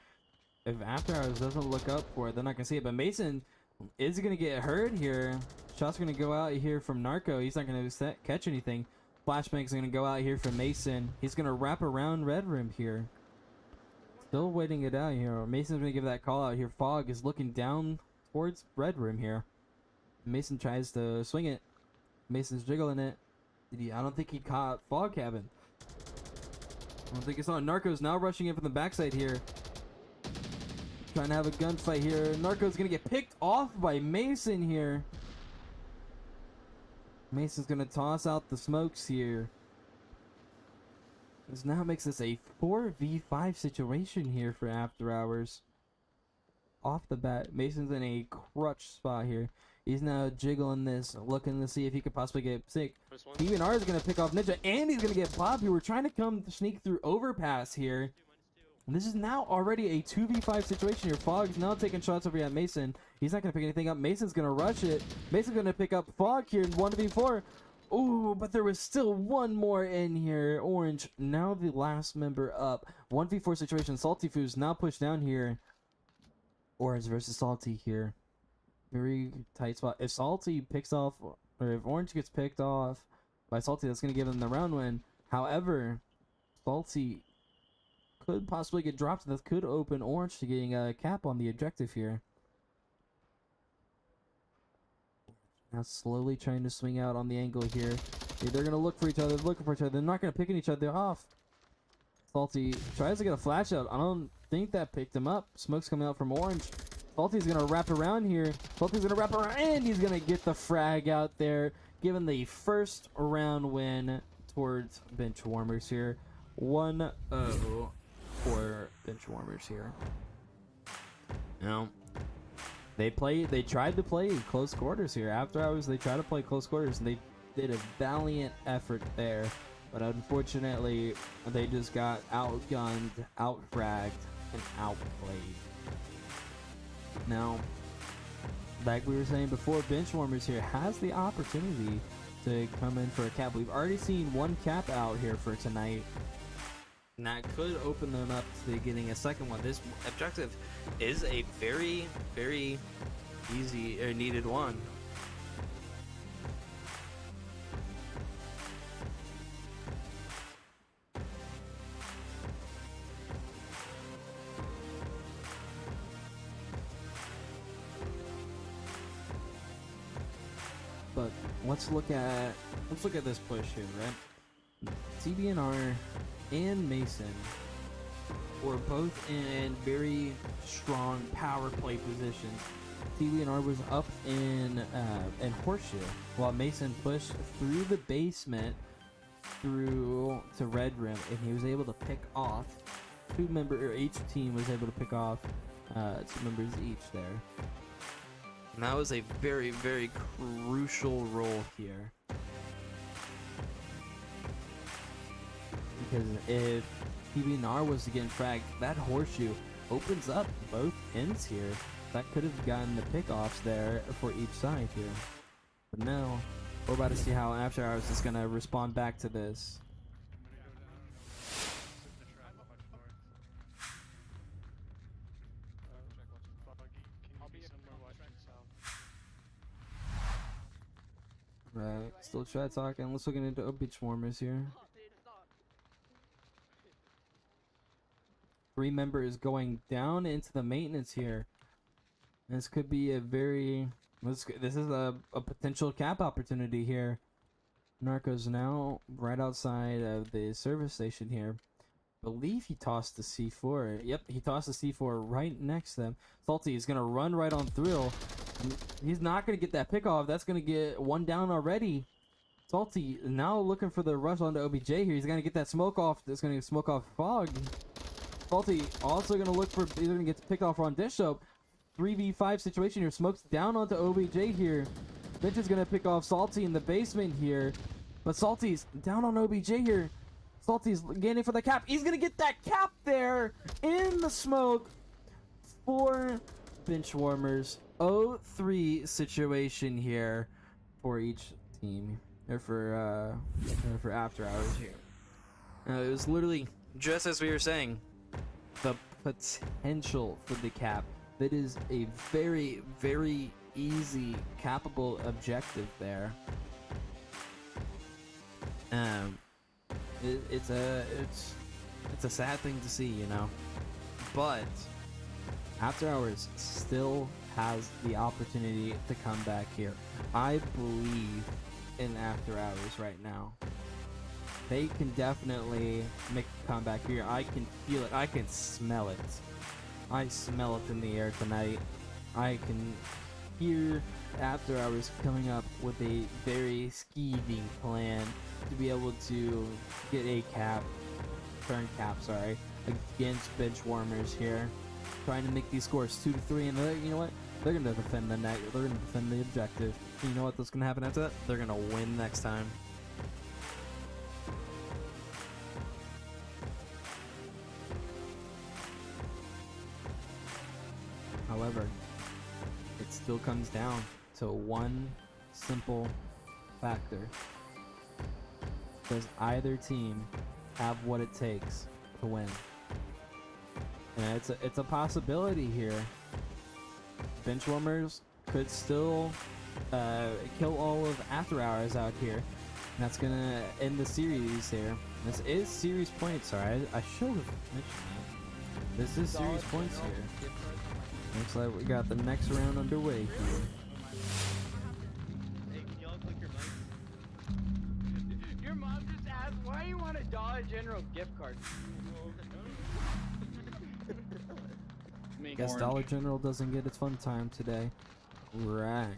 If After Hours doesn't look up for it, they're not gonna see it. But Mason is gonna get hurt here. Shot's gonna go out here from Narco. He's not gonna catch anything. Flashbang's gonna go out here from Mason. He's gonna wrap around Red Room here. Still waiting it out here. Mason's gonna give that call out here. Fog is looking down towards Red Room here. Mason tries to swing it. Mason's jiggling it. I don't think he caught Fog Cabin. I don't think he saw it. Narco's now rushing in from the backside here. Trying to have a gunfight here. Narco's gonna get picked off by Mason here. Mason's gonna toss out the smokes here. This now makes this a 4v5 situation here for After Hours. Off the bat, Mason's in a crutch spot here. He's now jiggling this, looking to see if he could possibly get sick. DNR is gonna pick off Ninja, and he's gonna get Bob, who were trying to come sneak through overpass here. And this is now already a 2v5 situation here. Fog's now taking shots over here at Mason. He's not going to pick anything up. Mason's going to rush it. Mason's going to pick up Fog here in 1v4. Ooh, but there was still one more in here. Orange, now the last member up. 1v4 situation. Salty Food's now pushed down here. Orange versus Salty here. Very tight spot. If Salty picks off, or if Orange gets picked off by Salty, that's going to give them the round win. However, Salty could possibly get dropped. That could open Orange to getting a cap on the objective here. Now slowly trying to swing out on the angle here. They're going to look for each other, looking for each other. They're not going to pick each other off. Salty tries to get a flash out. I don't think that picked him up. Smoke's coming out from Orange. Salty's going to wrap around here. Salty's going to wrap around, and he's going to get the frag out there, giving the first round win towards Benchwarmers here. 1-0 for Benchwarmers here. Now, they tried to play close quarters here. After Hours, they tried to play close quarters, and they did a valiant effort there. But unfortunately, they just got outgunned, outfragged, and outplayed. Now, like we were saying before, Benchwarmers here has the opportunity to come in for a cap. We've already seen one cap out here for tonight. And that could open them up to getting a second one. This objective is a very, very easy or needed one. But let's look at this push here, right? TBNR and Mason were both in very strong power play positions. TBNR was up in Horseshoe, while Mason pushed through the basement through to Red Rim, and he was able to pick off each team was able to pick off 2 members each there. And that was a very, very crucial role here. Because if TBNR was to get fragged, that Horseshoe opens up both ends here. That could have gotten the pickoffs there for each side here. But now, we're about to see how After Hours is going to respond back to this. Right, still try talking. Let's look into Benchwarmers here. Oh, dude, stop. 3 members going down into the maintenance here. This could be a very... This is a potential cap opportunity here. Narco's now right outside of the service station here. Believe he tossed the C4. Yep, he tossed the C4 right next to them. Salty is going to run right on through. He's not going to get that pick off. That's going to get 1 down already. Salty now looking for the rush onto OBJ here. He's going to get that smoke off. That's going to smoke off Fog. Salty also going to look for either going to get the pick off on Dish Soap. 3v5 situation here. Smokes down onto OBJ here. Bench is going to pick off Salty in the basement here. But Salty's down on OBJ here. Salty's getting for the cap. He's going to get that cap there in the smoke for Benchwarmers. 0-3 situation here for each team. Or for After Hours here. It was literally just as we were saying. The potential for the cap. That is a very, very easy capable objective there. It's a sad thing to see, you know, but After Hours still has the opportunity to come back here. I believe in After Hours right now. They can definitely make a comeback here. I can feel it. I can smell it. I smell it in the air tonight. I can hear After Hours coming up with a very skeeving plan to be able to get a turn cap, against Benchwarmers here. Trying to make these scores 2-3, and you know what? They're gonna defend the net. They're gonna defend the objective. You know what's gonna happen after that? They're gonna win next time. However, it still comes down to one simple factor. Does either team have what it takes to win? And it's a possibility here. Benchwarmers could still kill all of After Hours out here. And that's gonna end the series here. This is series points, alright? I should have mentioned that. This is series points here. Looks like we got the next round underway here. Hey, can y'all click your mic? Your mom just asked, why do you want a Dollar General gift card? Guess Dollar General doesn't get its fun time today. Right.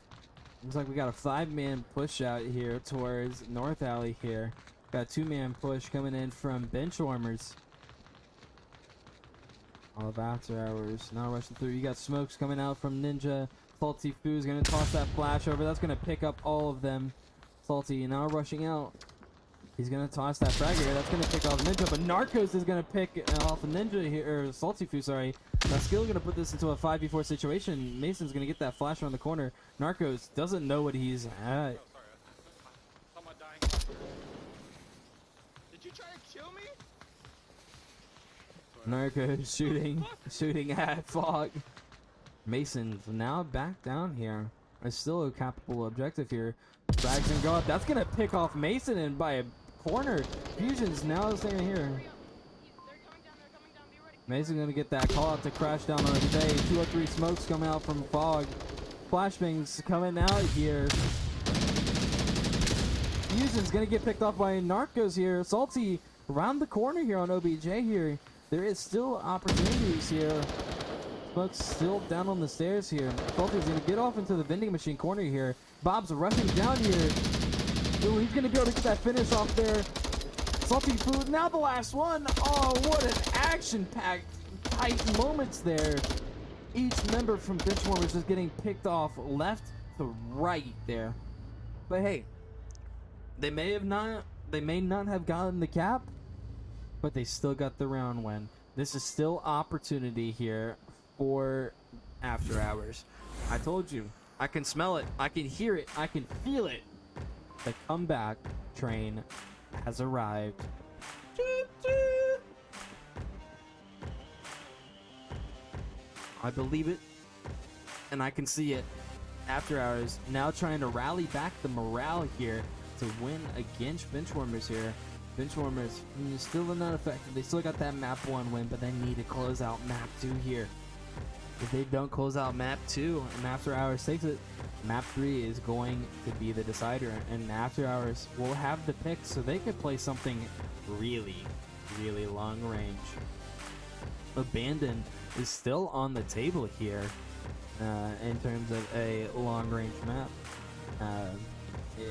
Looks like we got a 5-man push out here towards North Alley here. Got a 2-man push coming in from Benchwarmers. All of After Hours now rushing through. You got smokes coming out from Ninja. Salty Foo's gonna toss that flash over. That's gonna pick up all of them. Salty now rushing out. He's gonna toss that frag here. That's gonna pick off Ninja, but Narcos is gonna pick off Ninja here, or Salty Foo, sorry. Now Skill gonna put this into a 5v4 situation. Mason's gonna get that flash around the corner. Narcos doesn't know what he's at. Did you try to kill me? Narcos shooting at Fog. Mason's now back down here. It's still a capable objective here. Frags gonna go up. That's gonna pick off Mason and by a corner. Fusion's now staying here. They're coming down, be ready. Mason's gonna get that call out to crash down on J. 203 smokes coming out from Fog. Flashbangs coming out here. Fusion's gonna get picked off by Narcos here. Salty around the corner here on OBJ here. There is still opportunities here. Smoke's still down on the stairs here. Salty's gonna get off into the vending machine corner here. Bob's rushing down here. Ooh, he's gonna be able to get that finish off there. Salty Food, now the last one. Oh, what an action-packed, tight moments there. Each member from Benchwarmers is getting picked off left to right there. But hey, they may not have gotten the cap, but they still got the round win. This is still opportunity here for After Hours. I told you, I can smell it, I can hear it, I can feel it. The comeback train has arrived. I believe it, and I can see it. After Hours now trying to rally back the morale here to win against Benchwarmers here. Benchwarmers still not effective. They still got that map 1 win, but they need to close out map 2 here. If they don't close out map 2 and After Hours takes it, map 3 is going to be the decider, and After Hours will have the pick so they could play something really, really long range. Abandon is still on the table here in terms of a long range map.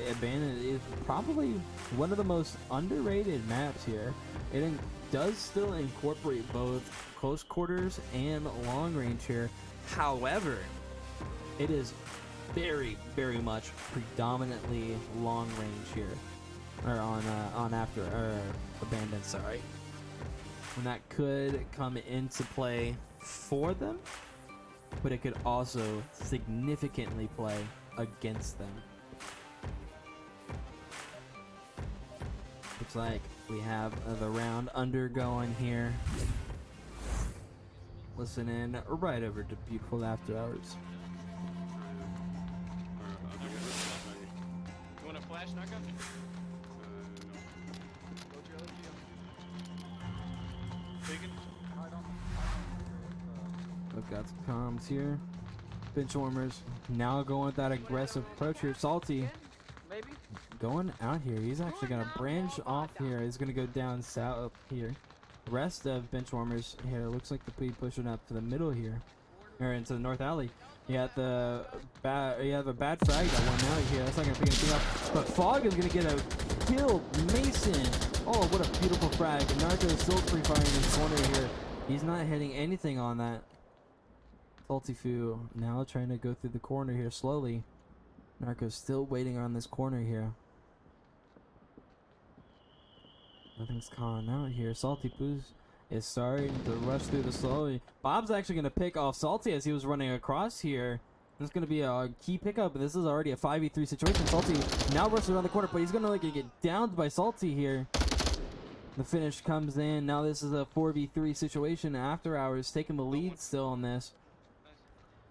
Abandon is probably one of the most underrated maps here. It does still incorporate both close quarters and long range here. However, it is very, very much predominantly long range here, or on Abandon. Sorry, and that could come into play for them, but it could also significantly play against them. Looks like we have the round undergoing here. Listen in right over to beautiful After Hours. You want a flash knockup? We've got some comms here. Benchwarmers now going with that aggressive approach here. Salty Maybe? going out here. He's actually going to branch off here. He's going to go down south here. The rest of Benchwarmers here looks like they'll be pushing up to the middle here, or into the north alley. You have a bad frag that one out here. That's not going to pick anything up. But Fog is going to get a kill. Mason. Oh, what a beautiful frag. Narco is still free firing in the corner here. He's not hitting anything on that. Salty Foo now trying to go through the corner here slowly. Narco's still waiting on this corner here. Nothing's calling out here. Salty Foo is starting to rush through the slowly. Bob's actually going to pick off Salty as he was running across here. This is going to be a key pickup. This is already a 5v3 situation. Salty now rushes around the corner, but he's going to get downed by Salty here. The finish comes in. Now this is a 4v3 situation. After Hours taking the lead still on this.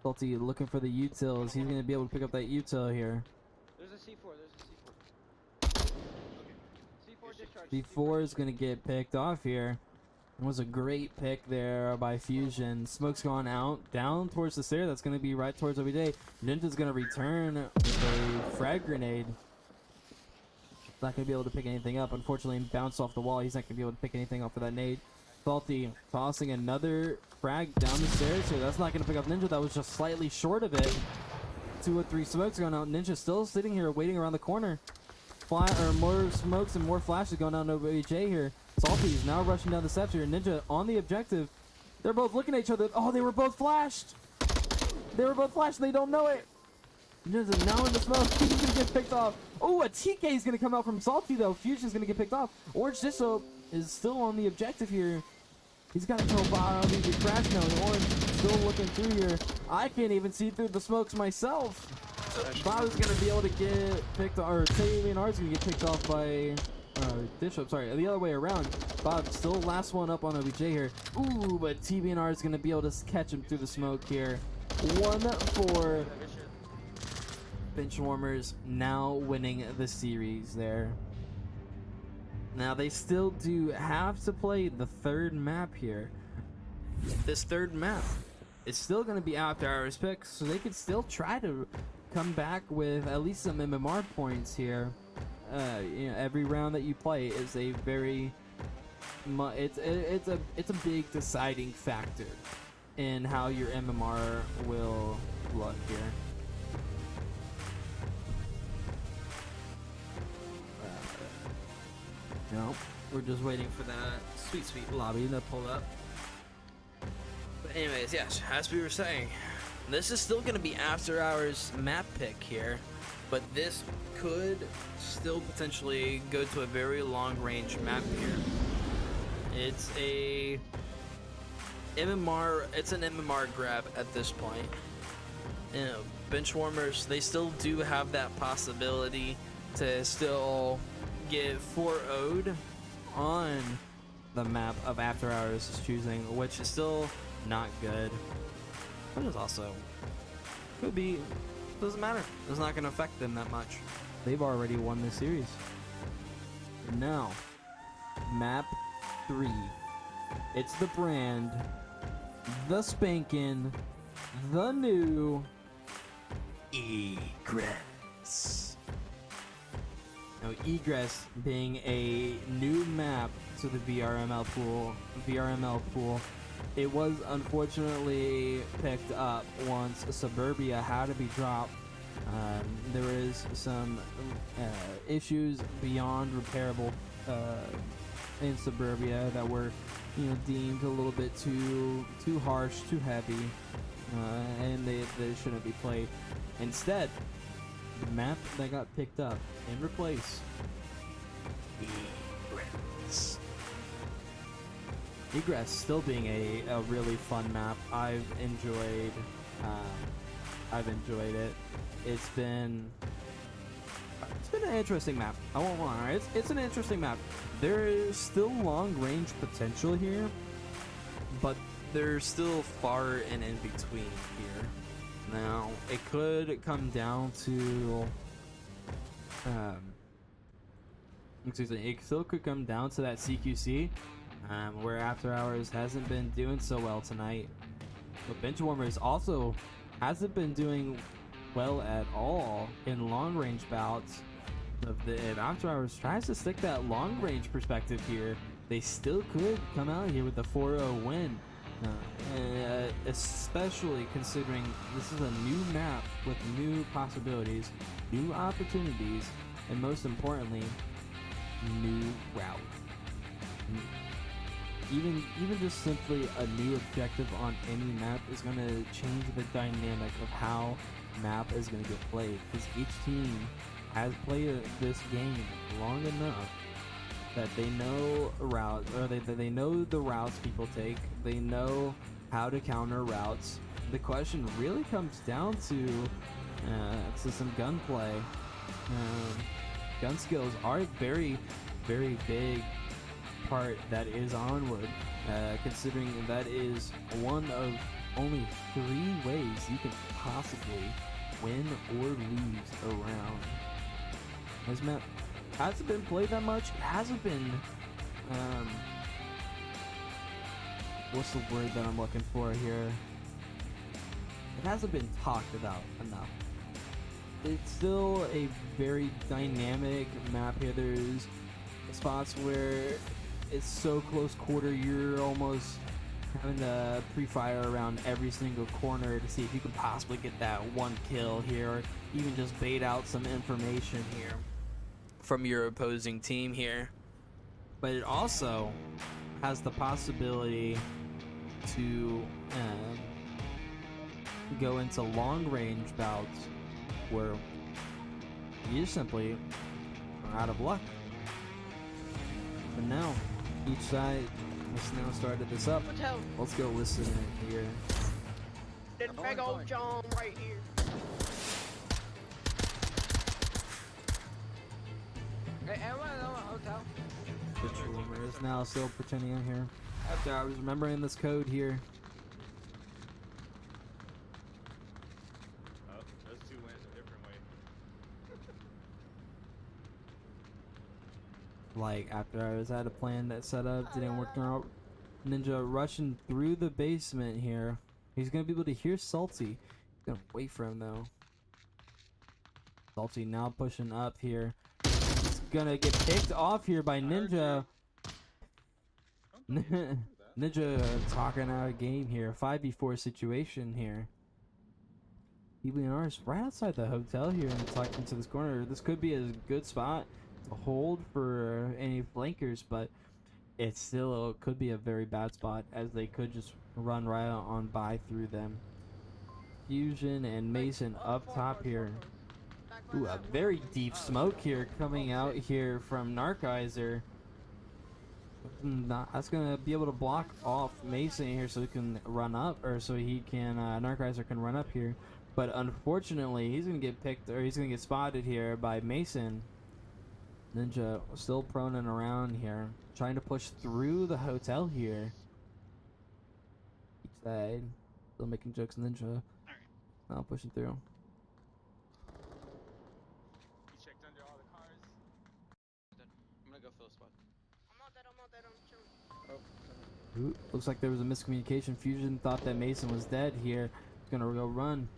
Salty looking for the utils. He's going to be able to pick up that util here. There's a C4. There's a C4. C4 discharge. C4 is going to get picked off here. It was a great pick there by Fusion. Smoke's gone out, down towards the stair. That's going to be right towards OBJ. Ninja's going to return with a frag grenade. Not going to be able to pick anything up. Unfortunately, bounced off the wall. He's not going to be able to pick anything off of that nade. Salty tossing another frag down the stairs here. That's not going to pick up Ninja. That was just slightly short of it. 2 or 3 smokes going out. Ninja still sitting here waiting around the corner. More smokes and more flashes going out over OBJ here. Salty is now rushing down the steps here. Ninja on the objective. They're both looking at each other. Oh, they were both flashed. They were both flashed. They don't know it. Ninja's now in the smoke. He's going to get picked off. Oh, a TK is going to come out from Salty, though. Fusion's going to get picked off. Orange Disso is still on the objective here. He's got to kill Bob. He's a crash now. Orange still looking through here. I can't even see through the smokes myself. Bob is going to be able to get picked off, or Tavian is going to get picked off by Bishop. Sorry, the other way around. Bob still last one up on OBJ here. Ooh, but TBNR is going to be able to catch him through the smoke here. 1 for Benchwarmers, now winning the series there. Now they still do have to play the 3rd map here. This 3rd map is still going to be After Hours picks, so they can still try to come back with at least some MMR points here. Every round that you play is a very it's a big deciding factor in how your MMR will look here. No, we're just waiting for that sweet lobby to pull up. But anyways, yes, as we were saying, this is still going to be After Hours map pick here, but this could still potentially go to a very long range map here. It's a MMR, it's an MMR grab at this point. You know, Benchwarmers, they still do have that possibility to still get 4-0'd on the map of AfterHours' choosing, which is still not good. But it's also could be, doesn't matter. It's not going to affect them that much. They've already won the series. Now, map 3. It's the brand, the spankin', the new Egress. Now, Egress being a new map to the VRML pool, it was unfortunately picked up once Suburbia had to be dropped. There was some issues beyond repairable in Suburbia that were, you know, deemed a little bit too harsh, too heavy, and they shouldn't be played. Instead, the map that got picked up and replaced, Egress still being a really fun map. I've enjoyed it. It's been an interesting map. I won't lie. It's an interesting map. There is still long range potential here, but there's still far and in between here. Now, it could come down to excuse me, it still could come down to that CQC, where AfterHours hasn't been doing so well tonight. But Benchwarmers also hasn't been doing well at all in long range bouts. If AfterHours tries to stick that long range perspective here, they still could come out here with a 4-0 win. Especially considering this is a new map with new possibilities, new opportunities, and most importantly, new route. Even just simply a new objective on any map is going to change the dynamic of how map is going to get played, because each team has played this game long enough that they know route, or they know the routes people take. They know how to counter routes. The question really comes down to some gunplay. Gun skills are a very, very big part that is Onward, considering that is one of only 3 ways you can possibly win or lose around. This map hasn't been played that much. It hasn't been, what's the word that I'm looking for here? It hasn't been talked about enough. It's still a very dynamic map here. There's spots where it's so close quarter, you're almost having to pre-fire around every single corner to see if you can possibly get that one kill here, or even just bait out some information here from your opposing team here. But it also has the possibility to go into long range bouts where you simply are out of luck. But now each side has now started this up. Let's go listen in here. This big old John right here. Hey, everyone in a hotel. Benchwarmer is now still pretending I'm here. After I was remembering this code here. Oh, those 2 went a different way. Like, after I had a plan that set up, didn't work out. Ninja rushing through the basement here. He's gonna be able to hear Salty. Gonna wait for him though. Salty now pushing up here. He's gonna get picked off here by Ninja. Ninja talking out of game here. 5v4 situation here. EBNR's right outside the hotel here and tucked into this corner. This could be a good spot to hold for any flankers, but it still could be a very bad spot, as they could just run right on by through them. Fusion and Mason up top here. Ooh, a very deep smoke here coming out here from Narkizer. That's gonna be able to block off Mason here, so he can run up, or so he can Narciser can run up here. But unfortunately, he's gonna get picked, or he's gonna get spotted here by Mason. Ninja still proning around here, trying to push through the hotel here. Each side, still making jokes. Ninja, now pushing through. You checked under all the cars? I'm gonna go fill a spot. I'm out there, I'm chilling. Ooh, looks like there was a miscommunication. Fusion thought that Mason was dead here. He's gonna go run,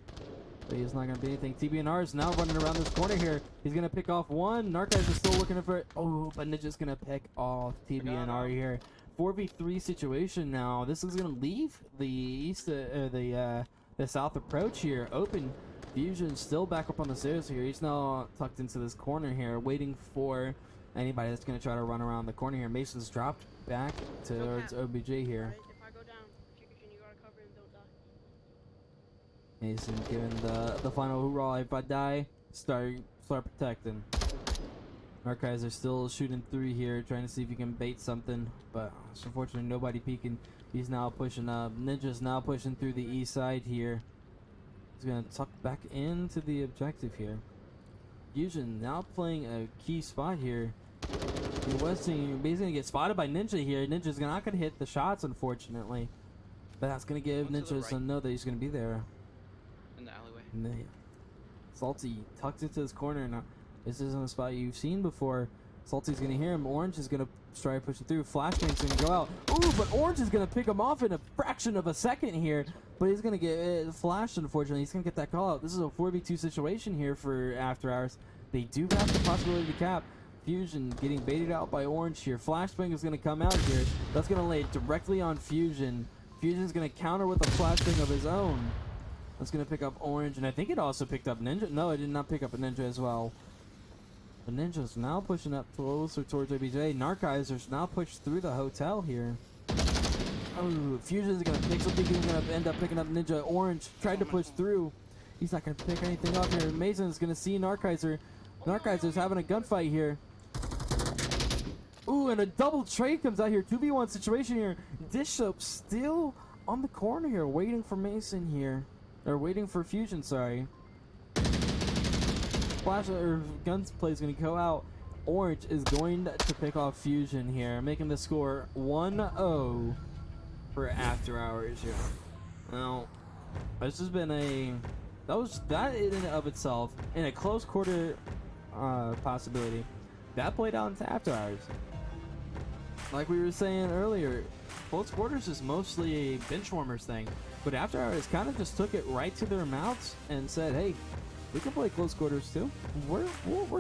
but he's not gonna be anything. TBNR is now running around this corner here. He's gonna pick off one. Narcos is still looking for it. Oh, but Ninja's gonna pick off TBNR here. 4v3 situation now. This is gonna leave the east, the south approach here open. Fusion still back up on the stairs here. He's now tucked into this corner here, waiting for anybody that's gonna try to run around the corner here. Mason's dropped back towards OBJ here. Right? If I go down, you gotta cover and don't die. Mason giving the final hoorah. If I die, start protecting. Narciser still shooting through here, trying to see if he can bait something, but unfortunately nobody peeking. He's now pushing up. Ninja's now pushing through the east side here. He's gonna tuck back into the objective here. Fusion now playing a key spot here. He's gonna get spotted by Ninja here. Ninja's not gonna hit the shots, unfortunately, but that's gonna give One to the Ninja to know that he's gonna be there. In the alleyway. And Salty tucked into this corner. Now, this isn't a spot you've seen before. Salty's gonna hear him. Orange is gonna try pushing through. Flashbang's gonna go out. Ooh, but Orange is gonna pick him off in a fraction of a second here. But he's gonna get flashed, unfortunately. He's gonna get that call out. This is a 4v2 situation here for After Hours. They do have the possibility to cap. Fusion getting baited out by Orange here. Flashbang is gonna come out here. That's gonna lay directly on Fusion. Fusion's gonna counter with a flashbang of his own. That's gonna pick up Orange, and I think it also picked up Ninja. No, it did not pick up a Ninja as well. The Ninja's now pushing up closer towards OBJ. Narciser's now pushed through the hotel here. Oh, Fusion's gonna pick something. He's gonna end up picking up Ninja. Orange tried to push through. He's not gonna pick anything up here. Mason's gonna see Narciser. Narciser's having a gunfight here. Ooh, and a double trade comes out here. 2v1 situation here. Dish Soap still on the corner here, waiting for Mason here. Or waiting for Fusion, sorry. Flash or gunplay is going to go out. Orange is going to pick off Fusion here, making the score 1-0 for After Hours here. Now, this has been that in and of itself, in a close quarter possibility, that played out into After Hours. Like we were saying earlier, close quarters is mostly a Benchwarmers thing, but After Hours kind of just took it right to their mouths and said, hey, we can play close quarters too. We're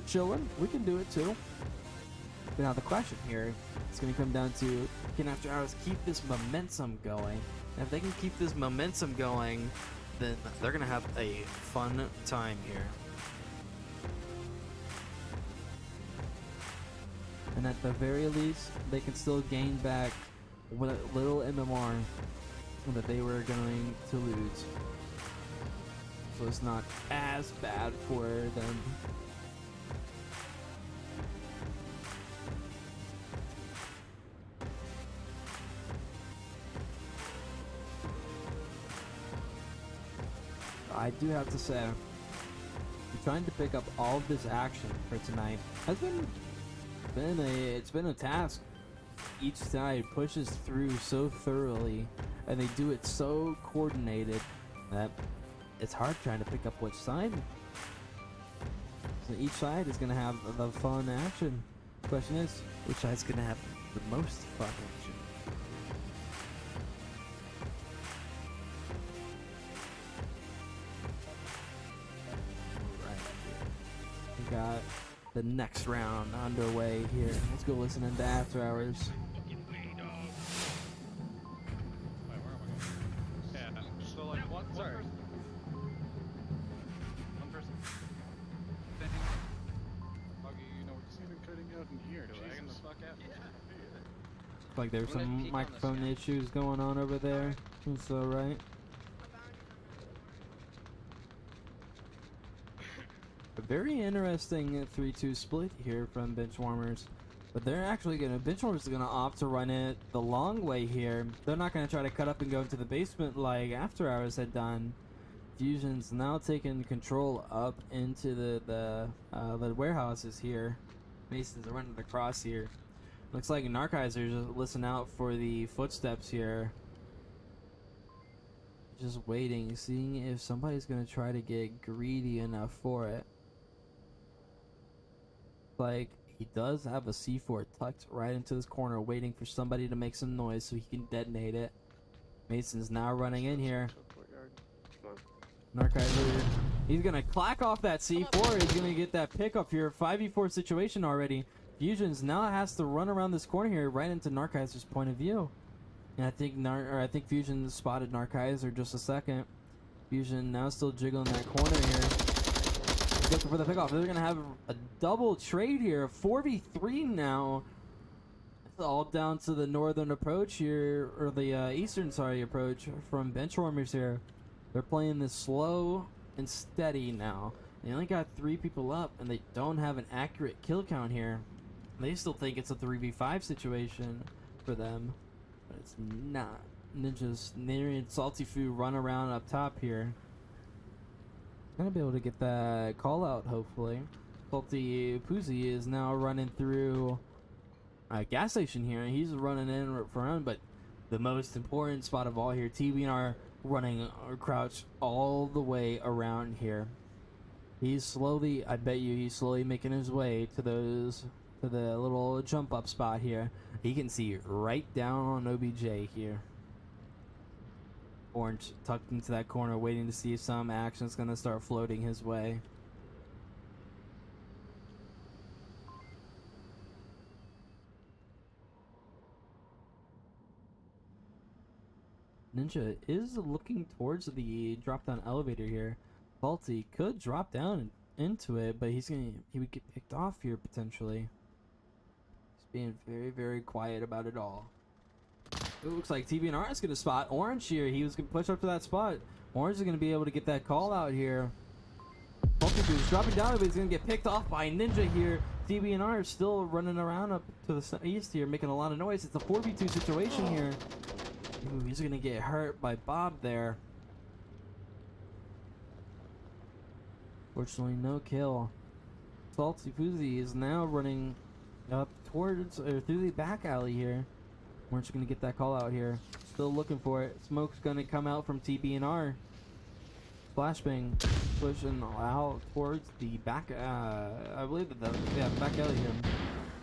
chilling. We can do it too. But now the question here is going to come down to, can After Hours keep this momentum going? And if they can keep this momentum going, then they're going to have a fun time here. And at the very least, they can still gain back what little MMR that they were going to lose. So it's not as bad for them. I do have to say, trying to pick up all of this action for tonight has been a task. Each side pushes through so thoroughly, and they do it so coordinated that it's hard trying to pick up which side. So each side is going to have the fun action. The question is, which side's going to have the most fun action? Right here. We got the next round underway here. Let's go listen into After Hours. Wait, where am I going? Yeah, so like one person. One person. Buggy, you know what's even cutting out in here? Dragging the fuck out. Yeah. Like there's I'm gonna some peek on this microphone guy. issues going on over there. So right. A very interesting 3-2 split here from Benchwarmers. But they're actually gonna, Benchwarmers is gonna opt to run it the long way here. They're not gonna try to cut up and go into the basement like AfterHours had done. Fusion's now taking control up into the warehouses here. Masons are running across here. Looks like Narciser just listen out for the footsteps here. Just waiting, seeing if somebody's gonna try to get greedy enough for it. Like he does have a C4 tucked right into this corner, waiting for somebody to make some noise so he can detonate it. Mason's now running in here. Narciser, he's gonna clack off that C4. He's gonna get that pickup here. 5v4 situation already. Fusions now has to run around this corner here, right into Narciser's point of view. And I think Fusion spotted Narciser just a second. Fusion now still jiggling that corner here. He's looking for the pickoff. They're gonna have a double trade here. 4v3 now. It's all down to the northern approach here, or the eastern, approach from Benchwarmers here. They're playing this slow and steady now. They only got 3 people up, and they don't have an accurate kill count here. They still think it's a 3v5 situation for them, but it's not. Ninja's nearing Salty Foo run around up top here. Gonna be able to get that call out, hopefully. Salty Poozy is now running through a gas station here. He's running in for him, but the most important spot of all here, TBNR running crouch all the way around here. He's slowly, I bet you, he's slowly making his way to the little jump up spot here. He can see right down on OBJ here. Orange tucked into that corner, waiting to see if some action's gonna start floating his way. Ninja is looking towards the drop down elevator here. Faulty could drop down into it, but he would get picked off here potentially. He's being very, very quiet about it all. It looks like TBNR is gonna spot Orange here. He was gonna push up to that spot. Orange is gonna be able to get that call out here. Faulty is dropping down, but he's gonna get picked off by Ninja here. TBNR is still running around up to the east here, making a lot of noise. It's a 4v2 situation here. Ooh, he's gonna get hurt by Bob there. Fortunately, no kill. Salty Foozy is now running up towards, or through the back alley here. We're just gonna get that call out here. Still looking for it. Smoke's gonna come out from TBNR. Flashbang pushing out towards the back, I believe the back alley here.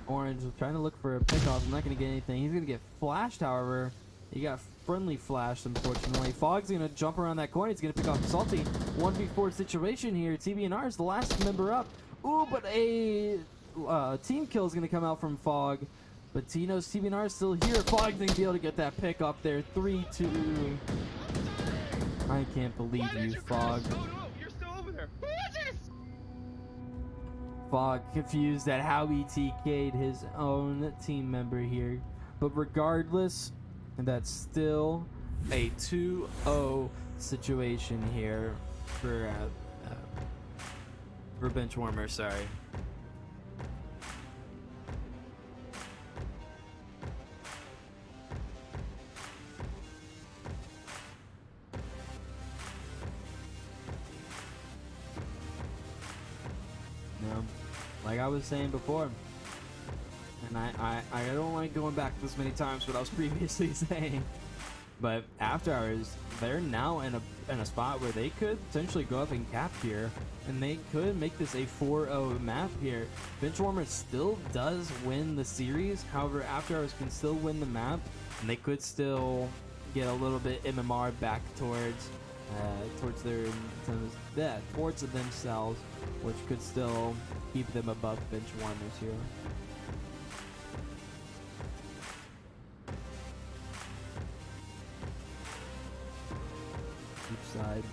Orange is trying to look for a pickoff. I'm not gonna get anything. He's gonna get flashed, however. He got friendly flashed, unfortunately. Fog's gonna jump around that corner. He's gonna pick off Salty. 1v4 situation here. TBNR is the last member up. Ooh, but a team kill is gonna come out from Fog. But he knows TBNR is still here. Fog's gonna be able to get that pick up there. 3-2. I can't believe you, Fog. You're still over there. Who is this? Fog confused at how he TK'd his own team member here. But regardless, that's still a 2-0 situation here for Benchwarmers, sorry. Like I was saying before, and I don't like going back this many times what I was previously saying, but AfterHours, they're now in a spot where they could potentially go up and cap here, and they could make this a 4-0 map here. Benchwarmers still does win the series, however AfterHours can still win the map, and they could still get a little bit MMR back towards themselves, which could still keep them above Benchwarmers here. Each side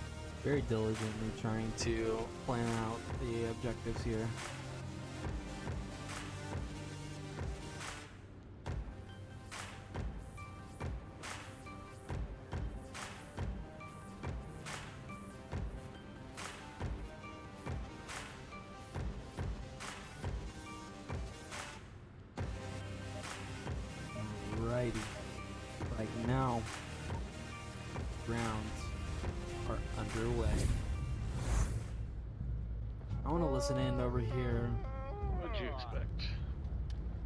very diligently trying to plan out the objectives here. rounds are underway. I want to listen in over here. What'd you expect?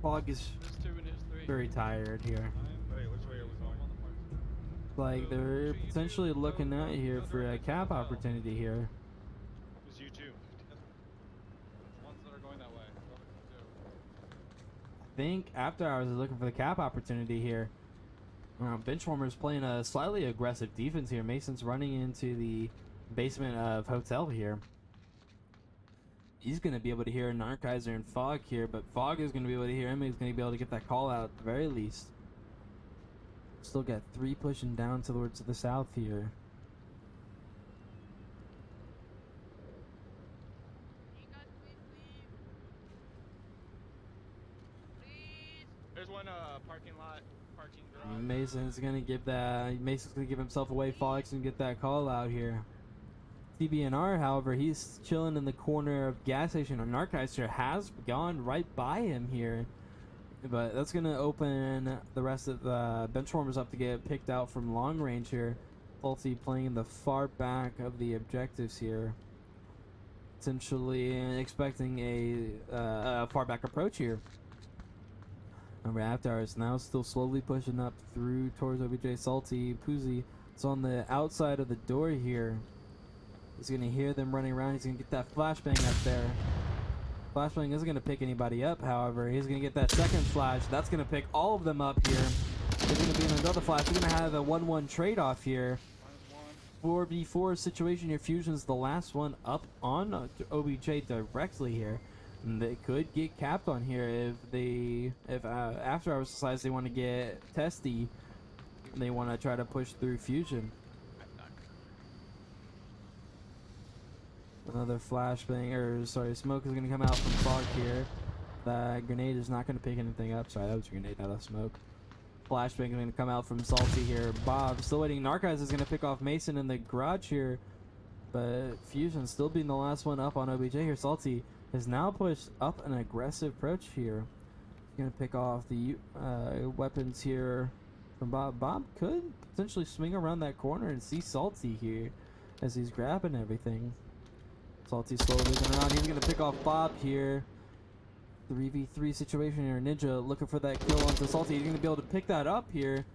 Fog is There's 2 and there's 3. very tired here. Wait, which way are we going? Like they're potentially looking at here for a cap opportunity here. It's you 2. Ones that are going that way. I think AfterHours is looking for the cap opportunity here. Benchwarmers playing a slightly aggressive defense here. Mason's running into the basement of hotel here. He's going to be able to hear Narkizer and Fog here, but Fog is going to be able to hear him. He's going to be able to get that call out at the very least. Still got 3 pushing down towards the south here. There's one parking lot, parking garage. Mason's gonna give himself away. Fog's gonna get that call out here. TBNR, however, he's chilling in the corner of gas station. Narkizer has gone right by him here, but that's gonna open the rest of the Benchwarmers up to get picked out from long range here. Faulty playing the far back of the objectives here, essentially expecting a far back approach here. Remember, AfterHours now still slowly pushing up through towards OBJ. Salty Poozy is on the outside of the door here. He's gonna hear them running around. He's gonna get that flashbang up there. Flashbang isn't gonna pick anybody up, however. He's gonna get that second flash. That's gonna pick all of them up here. There's gonna be another flash. We're gonna have a 1-1 trade-off here. 4v4 situation here. Fusion's the last one up on OBJ directly here. And they could get capped on here if AfterHours decides they want to get testy. They want to try to push through Fusion. Another flashbang, or sorry, smoke is going to come out from Fog here. The grenade is not going to pick anything up. Sorry, that was a grenade, not a smoke. Flashbang is going to come out from Salty here. Bob still waiting. Narkizer is going to pick off Mason in the garage here. But Fusion still being the last one up on OBJ here. Salty has now pushed up an aggressive approach here. He's going to pick off the weapons here from Bob. Bob could potentially swing around that corner and see Salty here as he's grabbing everything. Salty slowly moving around. He's going to pick off Bob here. 3v3 situation here. Ninja looking for that kill onto Salty. He's going to be able to pick that up here.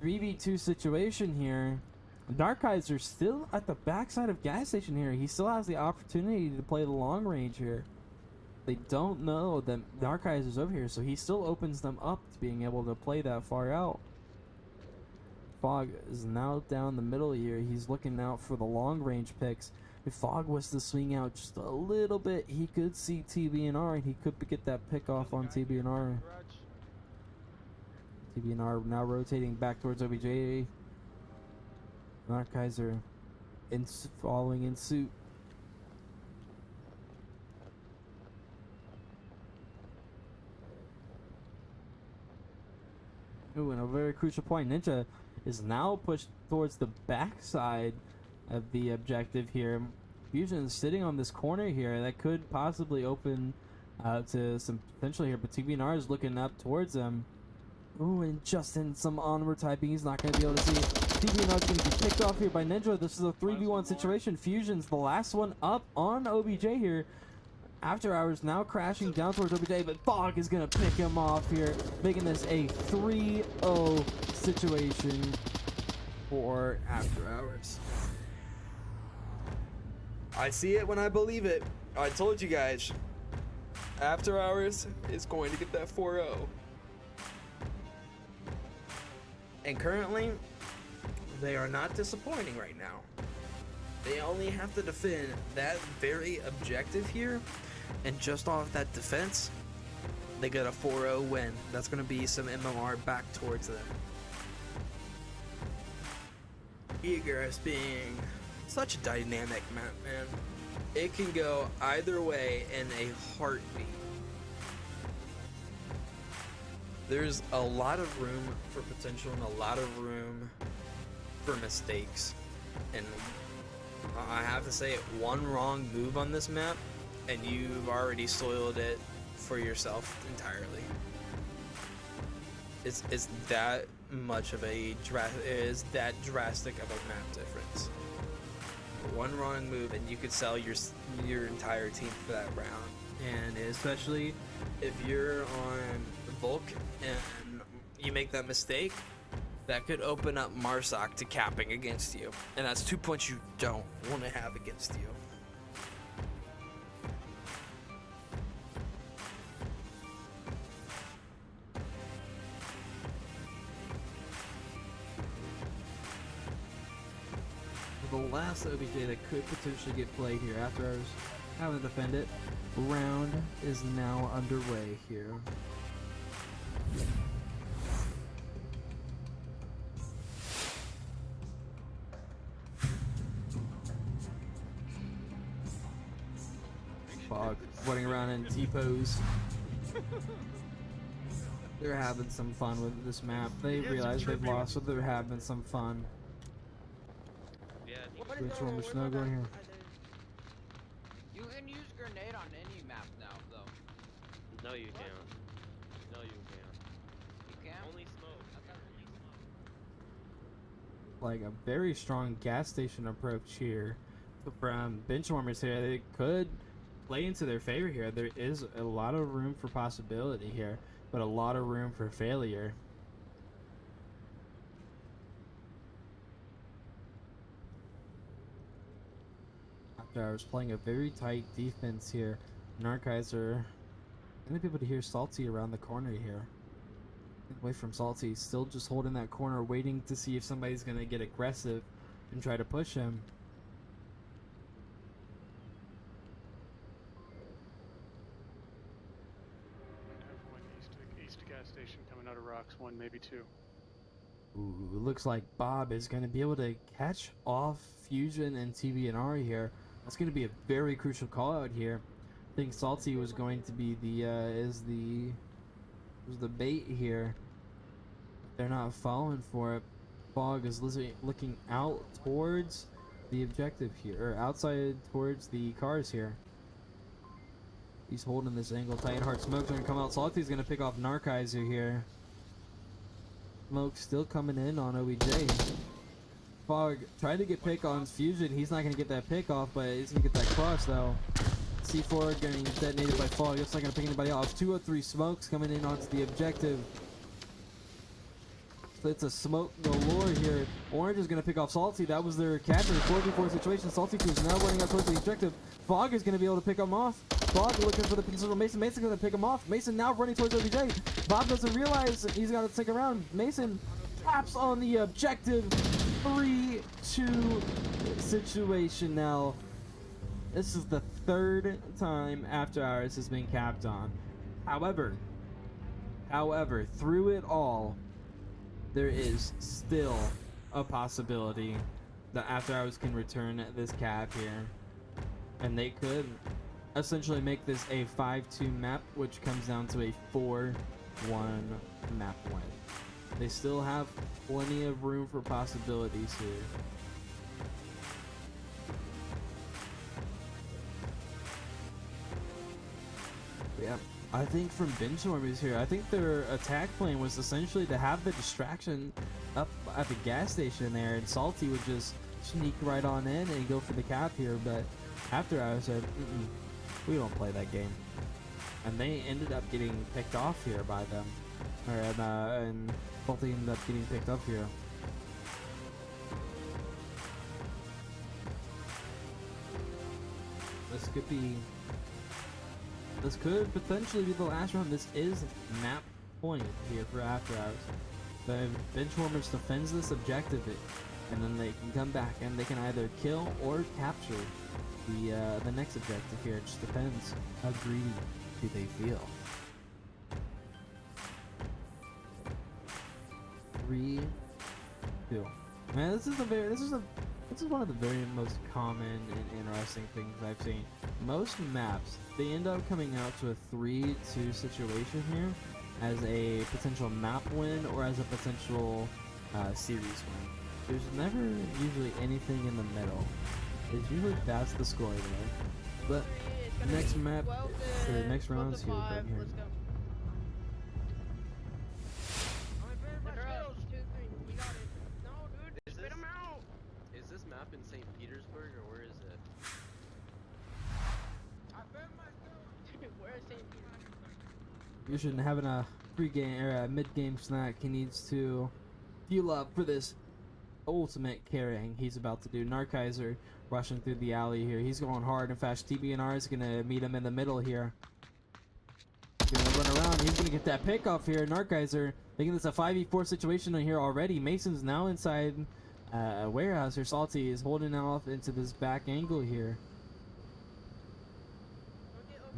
3v2 situation here. Narkizer still at the backside of gas station here. He still has the opportunity to play the long range here. They don't know that Narkizer's over here, so he still opens them up to being able to play that far out. Fog is now down the middle here. He's looking out for the long range picks. If Fog was to swing out just a little bit, he could see TBNR and he could get that pick off on TBNR. TBNR now rotating back towards OBJ. Narkizer following in suit. Ooh, and a very crucial point. Ninja is now pushed towards the backside of the objective here. Fusion is sitting on this corner here that could possibly open to some potential here, but TBNR is looking up towards them. Ooh, and Justin, some onward typing. He's not going to be able to see. TBNR is going to be picked off here by Ninja. This is a 3v1 situation. Fusion's the last one up on OBJ here. AfterHours now crashing down towards OBJ, but Fog is going to pick him off here, making this a 3-0 situation for AfterHours. I see it when I believe it. I told you guys. AfterHours is going to get that 4-0. And currently, they are not disappointing right now. They only have to defend that very objective here, and just off that defense, they get a 4-0 win. That's going to be some MMR back towards them. Egress being such a dynamic map, man. It can go either way in a heartbeat. There's a lot of room for potential and a lot of room for mistakes. And I have to say, one wrong move on this map and you've already soiled it for yourself entirely. It's that much of a that drastic of a map difference. One wrong move and you could sell your entire team for that round. And especially if you're on Volk and you make that mistake, that could open up Marsoc to capping against you. And that's 2 points you don't want to have against you. The last OBJ that could potentially get played here after ours having to defend it. Round is now underway here. Fog running around in T-pose. They're having some fun with this map. They realize they've lost, so they're having some fun. Benchwarmers snow going here. You can use grenade on any map now, though. No, you can't. No, you can't. You can? Only smoke. I thought only smoke. Like a very strong gas station approach here from Benchwarmers here. They could play into their favor here. There is a lot of room for possibility here, but a lot of room for failure. I was playing a very tight defense here. Narkis are gonna be able to hear Salty around the corner here. Away from Salty, still just holding that corner, waiting to see if somebody's gonna get aggressive and try to push him. East to gas station coming out of rocks, one maybe two. Ooh, it looks like Bob is gonna be able to catch off Fusion and TBNR here. That's going to be a very crucial call out here. I think Salty was going to be the the bait here. They're not falling for it. Fog is looking out towards the objective here, or outside towards the cars here. He's holding this angle tight. Hard Smoke's going to come out. Salty's going to pick off Narkizer here. Smoke still coming in on OBJ. Fog tried to get pick on Fusion. He's not going to get that pick off, but he's going to get that cross though. C4 getting detonated by Fog. It's not going to pick anybody off. 203 Smokes coming in onto the objective. So it's a smoke galore here. Orange is going to pick off Salty. That was their capture. 4v4 situation. Salty Crew's now running up towards the objective. Fog is going to be able to pick him off. Fog looking for the potential Mason. Mason going to pick him off. Mason now running towards OBJ. Bob doesn't realize he's got to stick around. Mason taps on the objective. 3-2 situation now. This is the third time AfterHours has been capped on. However, through it all, there is still a possibility that AfterHours can return this cap here. And they could essentially make this a 5-2 map, which comes down to a 4-1 map win. They still have plenty of room for possibilities here. Yeah, I think from Benchwarmers here, I think their attack plan was essentially to have the distraction up at the gas station there, and Salty would just sneak right on in and go for the cap here, but AfterHours said, we don't play that game. And they ended up getting picked off here by them. And Salty ended up getting picked up here. This could potentially be the last round. This is map point here for AfterHours. But if Benchwarmers defends this objective, and then they can come back and they can either kill or capture the next objective here. It just depends how greedy do they feel. 3-2. Man, this is one of the very most common and interesting things I've seen. Most maps, they end up coming out to a 3-2 situation here as a potential map win or as a potential series win. There's never usually anything in the middle. It's usually that's the score there. But next map, or next round's here. in St. Petersburg or where is it? Where is St. Peter? Fusion having a pre-game or a mid-game snack. He needs to fuel up for this ultimate carrying he's about to do. Narkizer rushing through the alley here. He's going hard and fast. TBNR is gonna meet him in the middle here. He's gonna run around. He's gonna get that pick off here. Narkizer making this a 5v4 situation here already. Mason's now inside a warehouse here. Salty is holding off into this back angle here.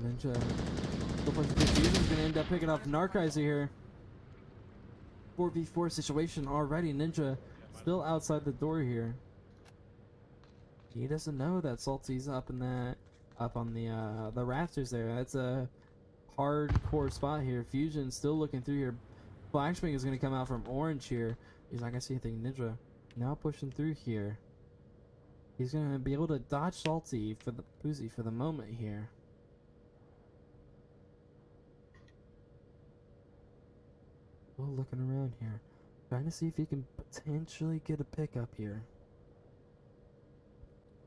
Ninja is gonna end up picking off Narkizer here. 4v4 situation already. Ninja still outside the door here. He doesn't know that Salty's up in that on the rafters there. That's a hardcore spot here. Fusion still looking through here. Flashbang is gonna come out from orange here. He's not gonna see anything. Ninja now pushing through here. He's gonna be able to dodge Salty for the Boozy for the moment here. Still looking around here, trying to see if he can potentially get a pickup here.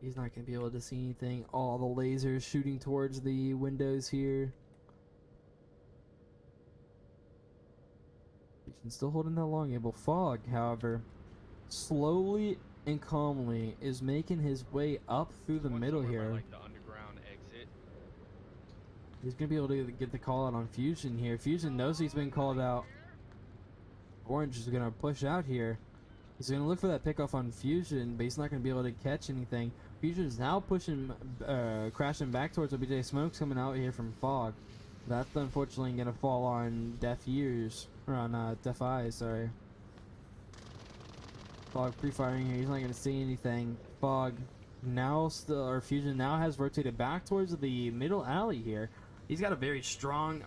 He's not going to be able to see anything. All the lasers shooting towards the windows here. He's still holding that long able. Fog, however, slowly and calmly is making his way up through the middle here. Like the underground exit. He's going to be able to get the call out on Fusion here. Fusion knows he's been called out. Orange is going to push out here. He's going to look for that pickoff on Fusion, but he's not going to be able to catch anything. Fusion is now pushing, crashing back towards OBJ. Smoke's coming out here from Fog. That's unfortunately going to fall on deaf ears, or on deaf eyes, sorry. Fog pre-firing here. He's not going to see anything. Fog now still, or Fusion now has rotated back towards the middle alley here. He's got a very strong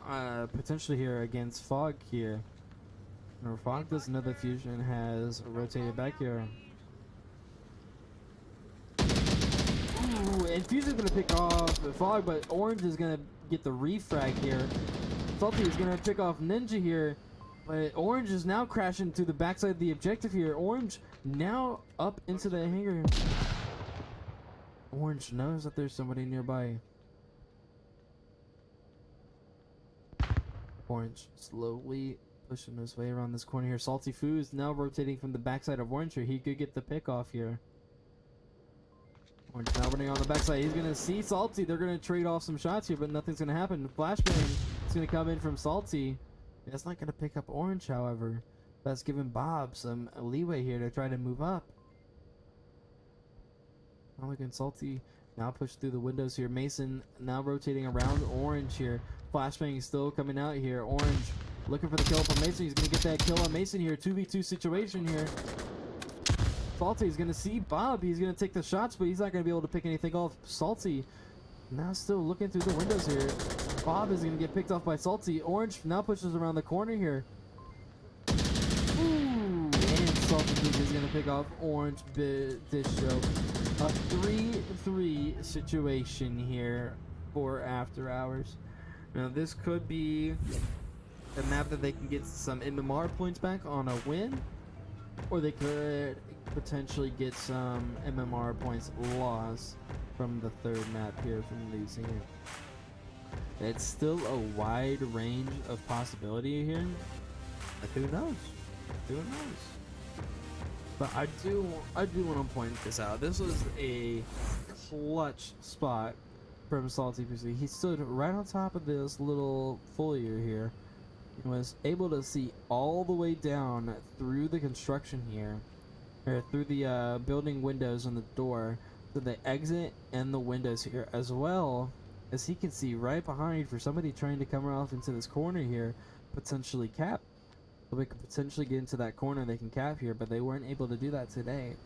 potential here against Fog here. Now, Fog doesn't know that Fusion has rotated back here. Ooh, and Fusion's gonna pick off Fog, but Orange is gonna get the refrag here. Salty is gonna pick off Ninja here, but Orange is now crashing to the backside of the objective here. Orange now up into the hangar. Orange knows that there's somebody nearby. Orange slowly pushing his way around this corner here. Salty Foo is now rotating from the backside of Orange here. He could get the pick off here. Orange now running on the backside. He's gonna see Salty. They're gonna trade off some shots here, but nothing's gonna happen. Flashbang is gonna come in from Salty. That's not gonna pick up Orange, however. That's giving Bob some leeway here to try to move up. Now looking Salty now push through the windows here. Mason now rotating around Orange here. Flashbang is still coming out here. Orange looking for the kill from Mason. He's gonna get that kill on Mason here. 2v2 situation here. Salty is gonna see Bob. He's gonna take the shots, but he's not gonna be able to pick anything off. Salty now still looking through the windows here. Bob is gonna get picked off by Salty. Orange now pushes around the corner here. Ooh, and Salty is gonna pick off Orange this show. A 3-3 situation here for After Hours. Now this could be a map that they can get some MMR points back on a win, or they could potentially get some MMR points lost from the third map here from losing it. It's still a wide range of possibility here, but who knows? Who knows? But I do want to point this out. This was a clutch spot from Salty Pussy. He stood right on top of this little foliar here and was able to see all the way down through the construction here, or through the building windows on the door, to the exit and the windows here, as well as he can see right behind for somebody trying to come off into this corner here, potentially cap. So we could potentially get into that corner, they can cap here, but they weren't able to do that today.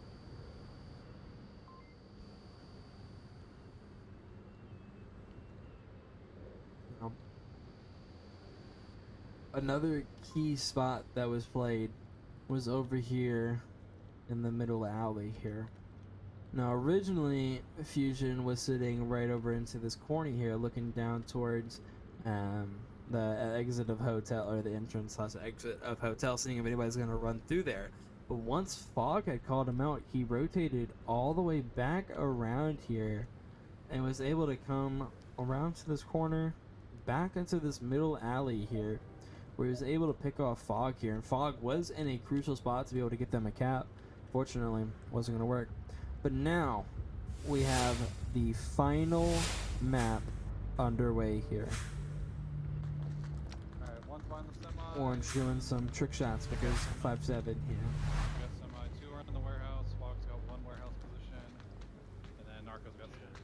Another key spot that was played was over here in the middle alley here. Now originally Fusion was sitting right over into this corner here, looking down towards the exit of hotel, or the entrance / exit of hotel, seeing if anybody's going to run through there. But once Fog had called him out, he rotated all the way back around here and was able to come around to this corner, back into this middle alley here, where he was able to pick off Fog here. And Fog was in a crucial spot to be able to get them a cap. Fortunately, wasn't going to work. But now we have the final map underway here. Alright, one's behind the semi. Orange doing some trick shots because 5-7 here. We got semi. 2 are in the warehouse. Fog's got 1 warehouse position. And then Narco's got stairs.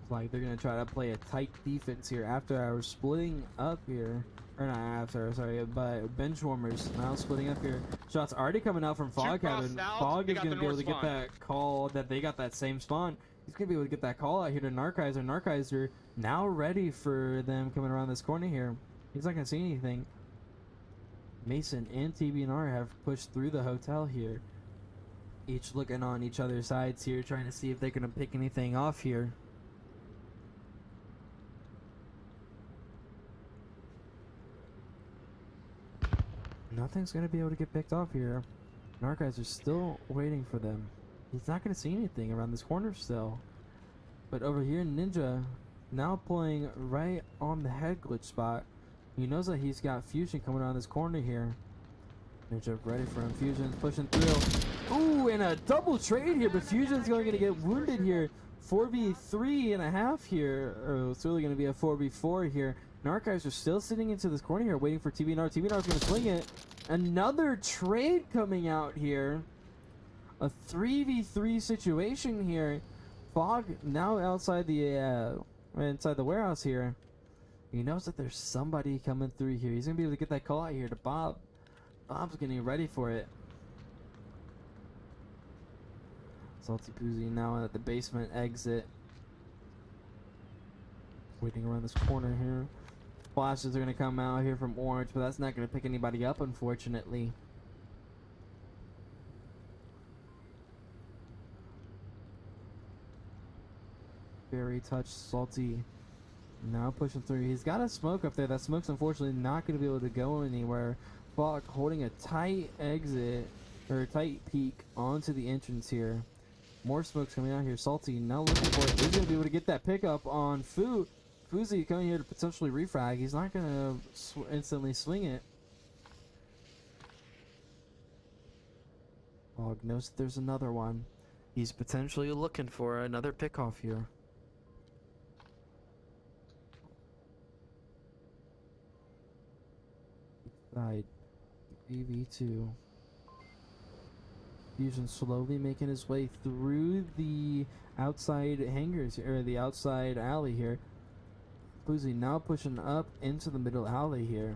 Like they're gonna try to play a tight defense here. AfterHours splitting up here, or not AfterHours, sorry, but Benchwarmers now splitting up here. Shots already coming out from Fog. cross south, Fog they is got gonna the be able north to get spawn. that call that they got that same spawn. He's gonna be able to get that call out here to Narkizer. Narkizer now ready for them coming around this corner here. He's not gonna see anything. Mason and TBNR have pushed through the hotel here, each looking on each other's sides here, trying to see if they're gonna pick anything off here. Nothing's gonna be able to get picked off here. Narkizer is still waiting for them. He's not gonna see anything around this corner still. But over here, Ninja now playing right on the head glitch spot. He knows that he's got Fusion coming around this corner here. Ninja ready for him. Fusion's pushing through. Ooh, and a double trade here, but Fusion's going to get wounded here. 4v3.5 here. Or it's really going to be a 4v4 here. Narkizer are still sitting into this corner here, waiting for TBNR. TBNR's going to swing it. Another trade coming out here. A 3v3 situation here. Fog now outside the warehouse here. He knows that there's somebody coming through here. He's gonna be able to get that call out here to Bob. Bob's getting ready for it. Salty Poozy now at the basement exit. Waiting around this corner here. Flashes are gonna come out here from Orange, but that's not gonna pick anybody up, unfortunately. Very touched, Salty. Now pushing through. He's got a smoke up there. That smoke's unfortunately not going to be able to go anywhere. Fog holding a tight exit, or a tight peek onto the entrance here. More smoke's coming out here. Salty now looking for it. He's going to be able to get that pickup on Fuzi coming here to potentially refrag. He's not going to instantly swing it. Fog knows that there's another one. He's potentially looking for another pickoff here. Side 3v2. Fusion slowly making his way through the outside hangars, or the outside alley here. Boozy now pushing up into the middle alley here.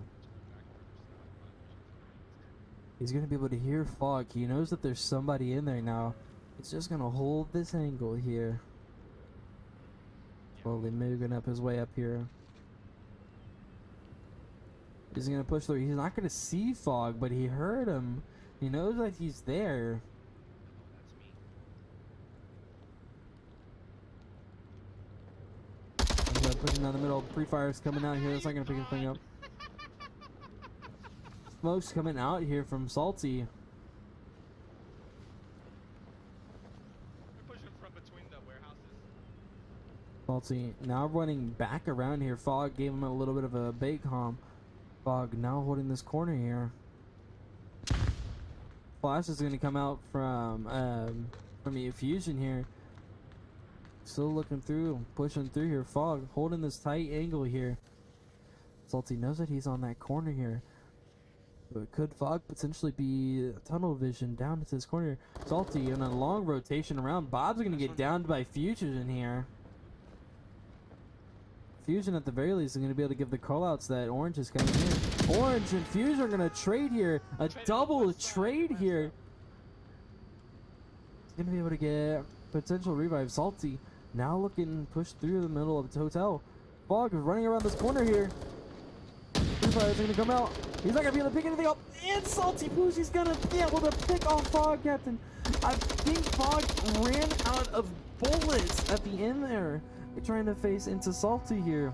He's going to be able to hear Fog. He knows that there's somebody in there now. He's just going to hold this angle here. Slowly moving up his way up here. He's going to push through. He's not going to see Fog, but he heard him. He knows that he's there. Pushing down the middle. Pre-fire's coming out here. It's not going to pick anything up. Smoke's coming out here from Salty. We're pushing from between the warehouses. Salty now running back around here. Fog gave him a little bit of a bait calm. Fog now holding this corner here. Flash is going to come out from the Fusion here. Still looking through, pushing through here. Fog holding this tight angle here. Salty knows that he's on that corner here. But could Fog potentially be tunnel vision down into this corner? Salty in a long rotation around. Bob's going to get downed by Fusion here. Fusion at the very least is going to be able to give the callouts that Orange is coming in. Orange and Fusion are going to trade here. A double trade here. He's going to be able to get potential revive. Salty now looking pushed through the middle of the hotel. Fog is running around this corner here. Revive is going to come out. He's not going to be able to pick anything up. And Salty Poozy's going to be able to pick off Fog, Captain. I think Fog ran out of bullets at the end there. They're trying to face into Salty here.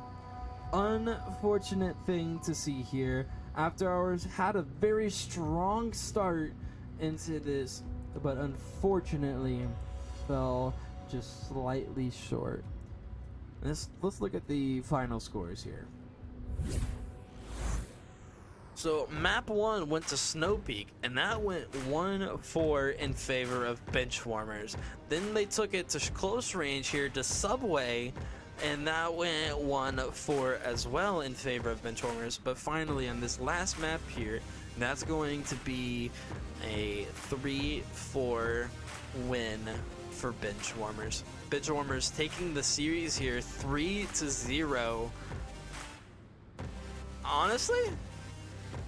unfortunate thing to see here. After Hours had a very strong start into this, but unfortunately fell just slightly short. Let's look at the final scores here. So map 1 went to Snow Peak, and that went 1-4 in favor of Benchwarmers. Then they took it to close range here to Subway, and that went 1-4 as well in favor of Benchwarmers. But finally on this last map here, that's going to be a 3-4 win for Benchwarmers. Benchwarmers taking the series here 3-0. Honestly,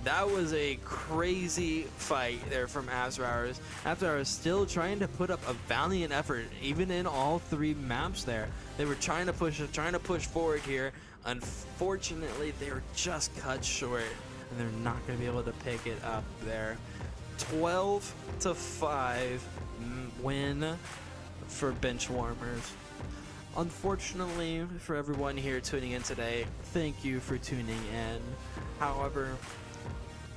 that was a crazy fight there from AfterHours. AfterHours still trying to put up a valiant effort, even in all 3 maps there. They were trying to push forward here. Unfortunately, they were just cut short, and they're not going to be able to pick it up there. 12-5 win for Benchwarmers. Unfortunately for everyone here tuning in today, thank you for tuning in. However,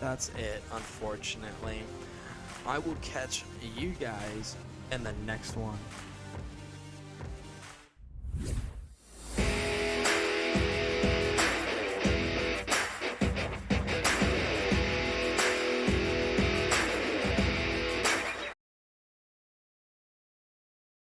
that's it, unfortunately. I will catch you guys in the next one.